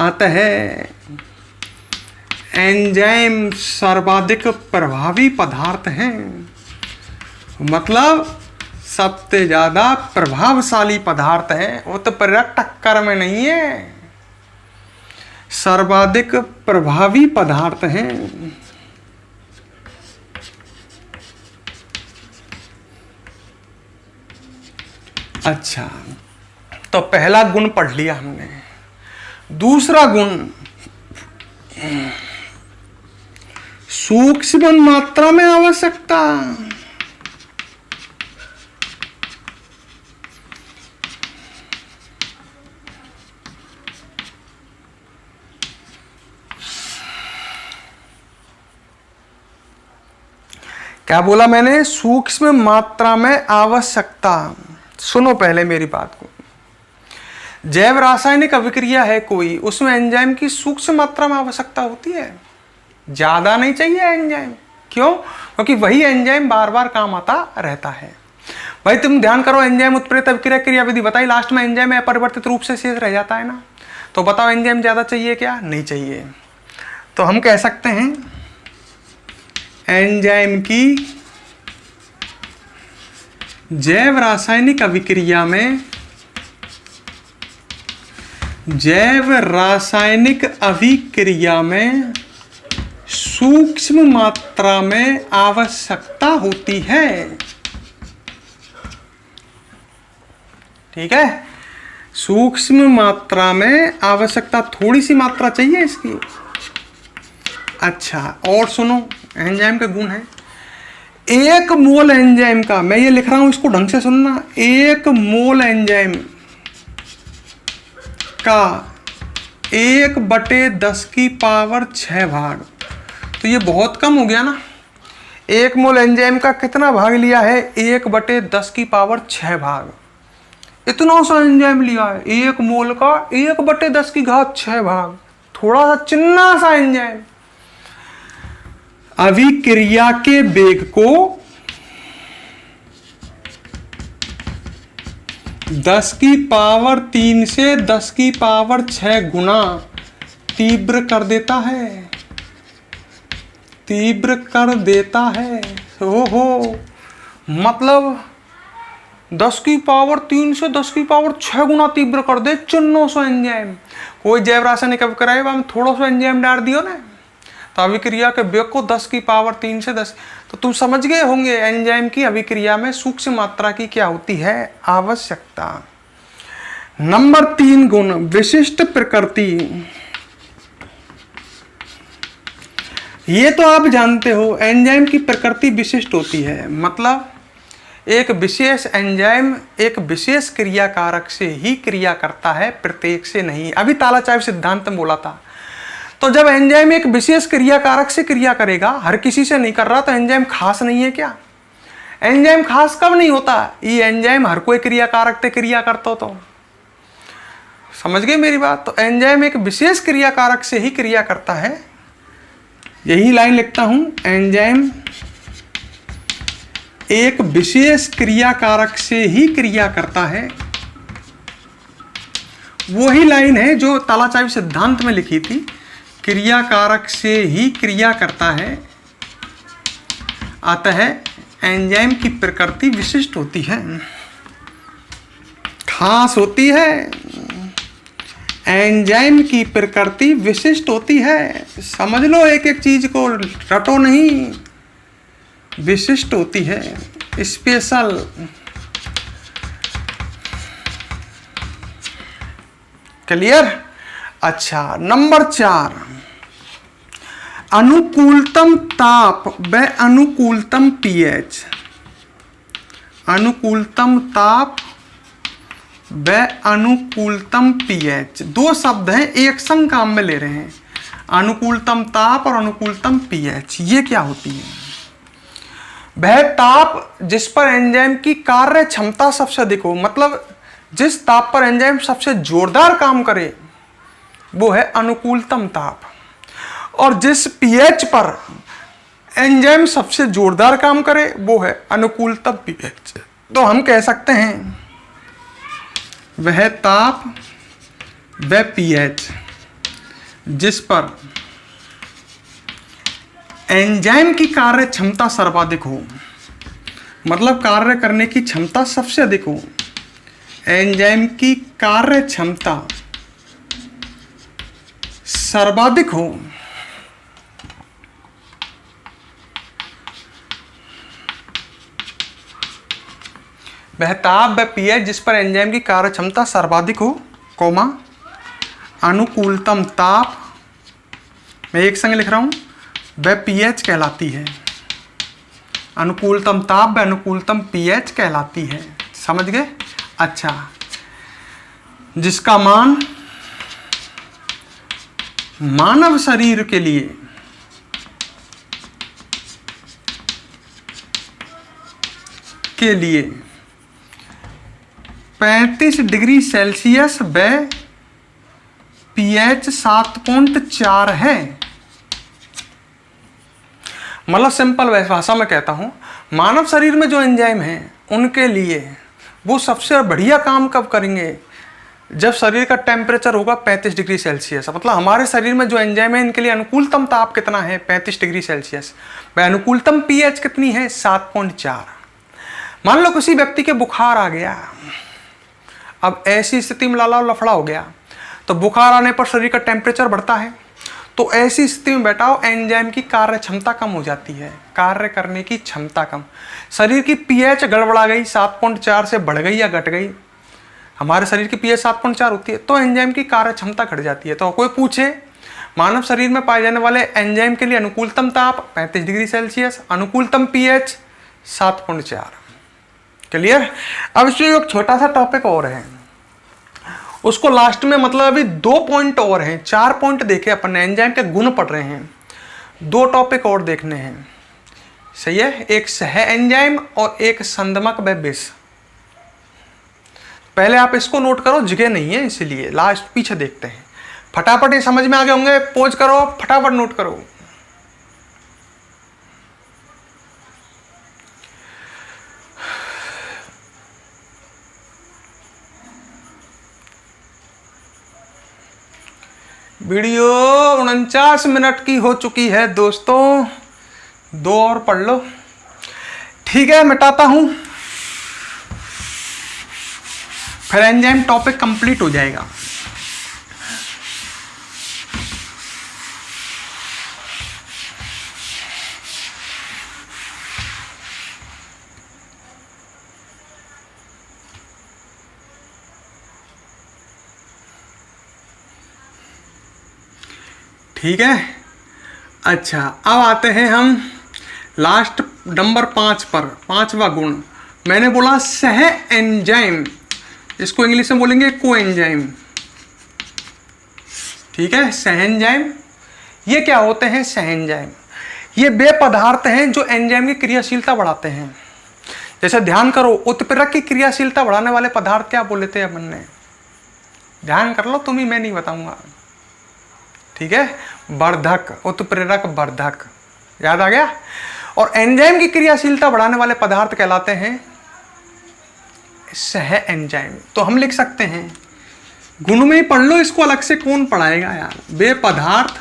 अतः एंजाइम सर्वाधिक प्रभावी पदार्थ हैं, मतलब सबसे ज्यादा प्रभावशाली पदार्थ है। उत्प्रेरक टक्कर में नहीं है, सर्वाधिक प्रभावी पदार्थ हैं। अच्छा, तो पहला गुण पढ़ लिया हमने। दूसरा गुण, सूक्ष्म मात्रा में आवश्यकता। क्या बोला मैंने? सूक्ष्म मात्रा में आवश्यकता। सुनो पहले मेरी बात को। जैव रासायनिक अभिक्रिया है कोई, उसमें एंजाइम की सूक्ष्म मात्रा में आवश्यकता होती है, ज्यादा नहीं चाहिए एंजाइम। क्यों? क्योंकि वही एंजाइम बार बार काम आता रहता है। भाई तुम ध्यान करो, एंजाइम उत्प्रेरित अभिक्रिया क्रियाविधि बताई, लास्ट में एंजाइम अपरिवर्तित रूप से शेष रह जाता है ना। तो बताओ एंजाइम ज्यादा चाहिए क्या? नहीं चाहिए। तो हम कह सकते हैं एंजाइम की जैव रासायनिक अभिक्रिया में, जैव रासायनिक अभिक्रिया में सूक्ष्म मात्रा में आवश्यकता होती है। ठीक है, सूक्ष्म मात्रा में आवश्यकता, थोड़ी सी मात्रा चाहिए इसकी। अच्छा, और सुनो, एंजाइम के गुण है। 1 मोल एंजाइम का, मैं ये लिख रहा हूं इसको ढंग से सुनना, 1 मोल एंजाइम का 1/10⁶ भाग। तो ये बहुत कम हो गया ना। 1 मोल एंजाइम का कितना भाग लिया है? 1/10⁶ भाग। इतना सा एंजाइम लिया है, 1 मोल का 1/10⁶ भाग, थोड़ा सा चिन्ना सा एंजाइम। अभिक्रिया के वेग को 10⁻³ से 10⁻6 गुना तीव्र कर देता है, तीव्र कर देता है। ओहो, मतलब 10 की पावर 3 से 10 की पावर 6 गुना तीव्र कर दे 900 एंजाइम। कोई जैव रासायनिक अभिक्रिया में थोड़ा सा एंजाइम डाल दियो ना, तो अभिक्रिया के वेग को 10 की पावर 3 से 10, तो तुम समझ गए होंगे एंजाइम की अभिक्रिया में सूक्ष्म मात्रा की क्या होती है आवश्यकता। नंबर 3 गुण विशिष्ट प्रकृति। ये तो आप जानते हो एंजाइम की प्रकृति विशिष्ट होती है, मतलब एक विशेष एंजाइम एक विशेष क्रिया कारक से ही क्रिया करता है, प्रत्येक से नहीं। अभी तालाचाइव सिद्धांत में बोला था। तो जब एंजाइम एक विशेष क्रिया कारक से क्रिया करेगा, हर किसी से नहीं कर रहा, तो एंजाइम खास नहीं है क्या? एंजाइम खास कब नहीं होता? ये एंजाइम हर कोई क्रिया कारक से क्रिया करता हो। तो समझ गए मेरी बात? तो एंजाइम एक विशेष क्रिया कारक से ही क्रिया करता है। यही लाइन लिखता हूं, एंजाइम एक विशेष क्रिया कारक से ही क्रिया करता है। वही लाइन है जो तालाचाइव सिद्धांत में लिखी थी, क्रिया कारक से ही क्रिया करता है, अतः एंजाइम की प्रकृति विशिष्ट होती है, खास होती है। एंजाइम की प्रकृति विशिष्ट होती है। समझ लो, एक एक चीज को रटो नहीं, विशिष्ट होती है, स्पेशल। क्लियर? अच्छा, नंबर 4 अनुकूलतम ताप व अनुकूलतम पीएच। अनुकूलतम ताप व अनुकूलतम पीएच, दो शब्द हैं, एक संग काम में ले रहे हैं। अनुकूलतम ताप और अनुकूलतम पीएच, ये क्या होती है? वह ताप जिस पर एंजाइम की कार्य क्षमता सबसे अधिक हो, मतलब जिस ताप पर एंजाइम सबसे जोरदार काम करे, वो है अनुकूलतम ताप। और जिस पीएच पर एंजाइम सबसे जोरदार काम करे, वो है अनुकूलतम पीएच। तो हम कह सकते हैं वह ताप व पीएच जिस पर एंजाइम की कार्य क्षमता सर्वाधिक हो, मतलब कार्य करने की क्षमता सबसे अधिक हो, एंजाइम की कार्य क्षमता सर्वाधिक हो, वह ताप व पीएच जिस पर एंजाइम की कार्य क्षमता सर्वाधिक हो, कोमा अनुकूलतम ताप, मैं एक संग लिख रहा हूं, वह पीएच कहलाती है। अनुकूलतम ताप व अनुकूलतम पीएच कहलाती है। समझ गए? अच्छा, जिसका मान मानव शरीर के लिए के लिए 35 डिग्री सेल्सियस व पीएच 7.4 है। मतलब सिंपल भाषा में कहता हूं, मानव शरीर में जो एंजाइम हैं उनके लिए वो सबसे बढ़िया काम कब करेंगे? जब शरीर का टेम्परेचर होगा 35 डिग्री सेल्सियस। मतलब हमारे शरीर में जो एंजाइम है इनके लिए अनुकूलतम ताप कितना है? 35 डिग्री सेल्सियस। वह अनुकूलतम पीएच कितनी है? 7.4। मान लो किसी व्यक्ति के बुखार आ गया, अब ऐसी स्थिति में लाला लफड़ा हो गया, तो बुखार आने पर शरीर का टेम्परेचर बढ़ता है, तो ऐसी स्थिति में बैठाओ एंजाइम की कार्य क्षमता कम हो जाती है, कार्य करने की क्षमता कम। शरीर की पीएच गड़बड़ा गई, 7.4 से बढ़ गई या घट गई, हमारे शरीर की पीएच 7.4 होती है, तो एंजाइम की कार्य क्षमता घट जाती है। तो कोई पूछे मानव शरीर में पाए जाने वाले एंजाइम के लिए अनुकूलतम ताप 35 डिग्री सेल्सियस, अनुकूलतम पीएच 7.4। क्लियर? अब इसमें एक छोटा सा टॉपिक और है, उसको लास्ट में, मतलब अभी 2 पॉइंट और हैं, 4 पॉइंट देखे अपन एंजाइम के गुण पढ़ रहे हैं, 2 टॉपिक और देखने हैं। सही है? एक सह एंजाइम और एक संदमक व विष। पहले आप इसको नोट करो, जगह नहीं है इसलिए लास्ट पीछे देखते हैं। फटाफट ये समझ में आ गए होंगे, पोज करो, फटाफट नोट करो। वीडियो 49 मिनट की हो चुकी है दोस्तों, 2 और पढ़ लो। ठीक है, मिटाता हूं। फिर एंजाइम टॉपिक कंप्लीट हो जाएगा। ठीक है। अच्छा, अब आते हैं हम लास्ट नंबर 5 पर। 5वां गुण मैंने बोला सह एंजाइम, इसको इंग्लिश में बोलेंगे को एंजाइम। ठीक है, सह एंजाइम ये क्या होते हैं? सह एंजाइम ये वे पदार्थ हैं जो एंजाइम की क्रियाशीलता बढ़ाते हैं। जैसे ध्यान करो, उत्प्रेरक की क्रियाशीलता बढ़ाने वाले पदार्थ क्या बोले थे अपन ने? ध्यान कर लो तुम ही, मैं नहीं बताऊंगा। ठीक है, वर्धक, उत्प्रेरक, वर्धक, याद आ गया। और एंजाइम की क्रियाशीलता बढ़ाने वाले पदार्थ कहलाते हैं सह एंजाइम। तो हम लिख सकते हैं, गुण में ही पढ़ लो, इसको अलग से कौन पढ़ाएगा यार। वे पदार्थ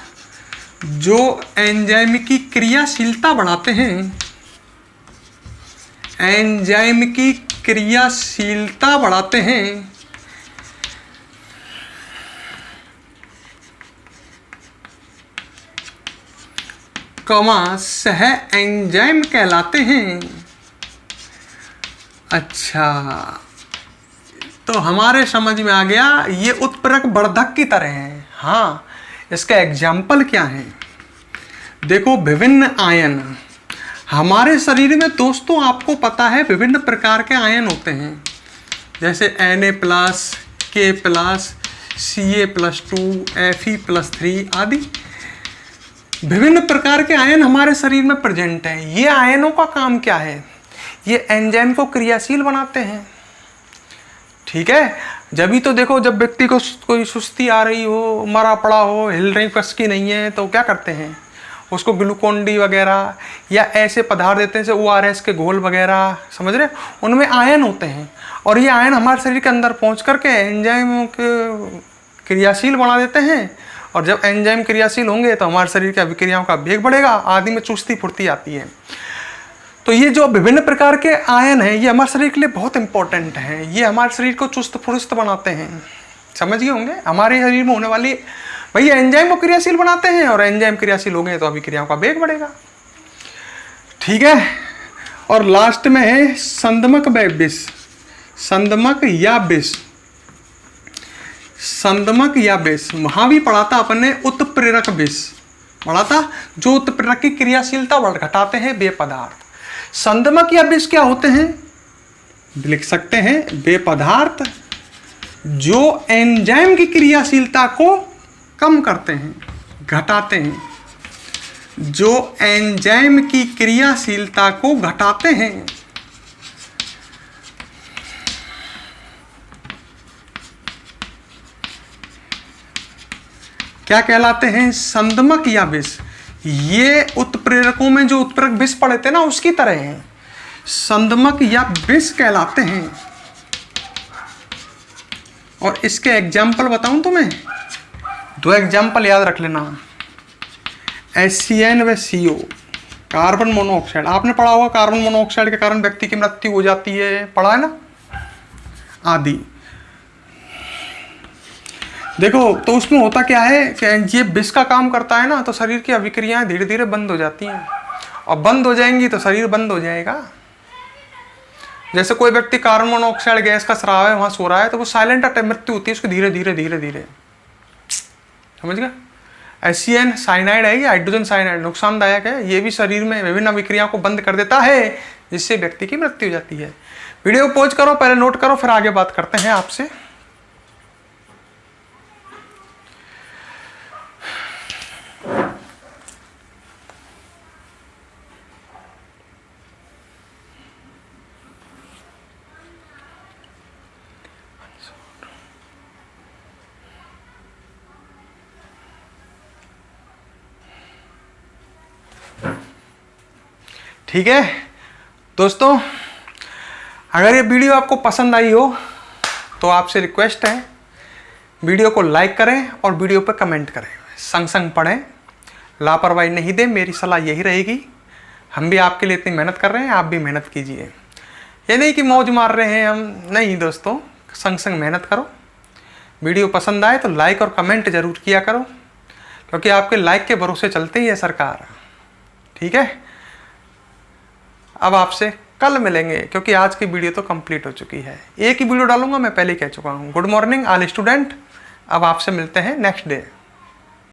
जो एंजाइम की क्रियाशीलता बढ़ाते हैं, एंजाइम की क्रियाशीलता बढ़ाते हैं, सह एंजाइम कहलाते हैं। अच्छा, तो हमारे समझ में आ गया ये उत्प्रेरक वर्धक की तरह है। हाँ, इसका एग्जाम्पल क्या है? देखो, विभिन्न आयन हमारे शरीर में दोस्तों आपको पता है विभिन्न प्रकार के आयन होते हैं, जैसे Na+, K+, Ca+2, Fe+3 आदि विभिन्न प्रकार के आयन हमारे शरीर में प्रेजेंट हैं। ये आयनों का काम क्या है? ये एंजाइम को क्रियाशील बनाते हैं। ठीक है, जब तो देखो, जब व्यक्ति को कोई सुस्ती आ रही हो, मरा पड़ा हो, हिल रही कस की नहीं है, तो क्या करते हैं? उसको ग्लूकोन-डी वगैरह या ऐसे पदार्थ देते हैं जैसे ORS के घोल वगैरह, समझ रहे? उनमें आयन होते हैं और ये आयन हमारे शरीर के अंदर पहुंच करके एंजाइम को क्रियाशील बना देते हैं। और जब एंजाइम क्रियाशील होंगे तो हमारे शरीर की अभिक्रियाओं का वेग बढ़ेगा, आदि में चुस्ती फुर्ती आती है। तो ये जो विभिन्न प्रकार के आयन हैं ये हमारे शरीर के लिए बहुत इंपॉर्टेंट हैं। ये हमारे शरीर को चुस्त फुरुस्त बनाते हैं। समझ गए होंगे, हमारे शरीर में होने वाली भैया एंजाइम को क्रियाशील बनाते हैं और एंजाइम क्रियाशील होंगे तो अभिक्रियाओं का वेग बढ़ेगा। ठीक है, और लास्ट में है संदमक व विष। संदमक या विष, संदमक या विष वहां भी पढ़ा था अपन ने। उत्प्रेरक विष पढ़ा था, जो उत्प्रेरक की क्रियाशीलता घटाते हैं वे पदार्थ। संदमक या विष क्या होते हैं? लिख सकते हैं, वे पदार्थ जो एंजाइम की क्रियाशीलता को कम करते हैं, घटाते हैं, जो एंजाइम की क्रियाशीलता को घटाते हैं। क्या कहलाते हैं? संदमक या विष। ये उत्प्रेरकों में जो उत्प्रेरक विष पड़े थे ना, उसकी तरह हैं। संदमक या विष कहलाते हैं। और इसके एग्जाम्पल बताऊं तुम्हें? 2 एग्जाम्पल याद रख लेना। HCN व CO, कार्बन मोनोऑक्साइड। आपने पढ़ा होगा कार्बन मोनोऑक्साइड के कारण व्यक्ति की मृत्यु हो जाती है, पढ़ा है ना, आदि। देखो, तो उसमें होता क्या है कि ये विष का काम करता है ना, तो शरीर की अभिक्रियाएं धीरे धीरे बंद हो जाती हैं, और बंद हो जाएंगी तो शरीर बंद हो जाएगा। जैसे कोई व्यक्ति कार्बन मोनोऑक्साइड गैस का स्राव है, वहां सो रहा है, तो वो साइलेंट मृत्यु होती है उसकी, धीरे धीरे धीरे धीरे। समझ गया? HCN साइनाइड है, ये हाइड्रोजन साइनाइड नुकसानदायक है। ये भी शरीर में विभिन्न अभिक्रियाओं को बंद कर देता है, जिससे व्यक्ति की मृत्यु हो जाती है। वीडियो पॉज करो, पहले नोट करो, फिर आगे बात करते हैं आपसे। ठीक है दोस्तों, अगर ये वीडियो आपको पसंद आई हो तो आपसे रिक्वेस्ट है, वीडियो को लाइक करें और वीडियो पर कमेंट करें, संग संग पढ़ें, लापरवाही नहीं दें। मेरी सलाह यही रहेगी। हम भी आपके लिए इतनी मेहनत कर रहे हैं, आप भी मेहनत कीजिए। ये नहीं कि मौज मार रहे हैं हम, नहीं दोस्तों, संग संग मेहनत करो। वीडियो पसंद आए तो लाइक और कमेंट जरूर किया करो, क्योंकि आपके लाइक के भरोसे चलती है सरकार। ठीक है, अब आपसे कल मिलेंगे, क्योंकि आज की वीडियो तो कंप्लीट हो चुकी है। एक ही वीडियो डालूंगा, मैं पहले ही कह चुका हूँ। Good morning all student. अब आपसे मिलते हैं नेक्स्ट डे।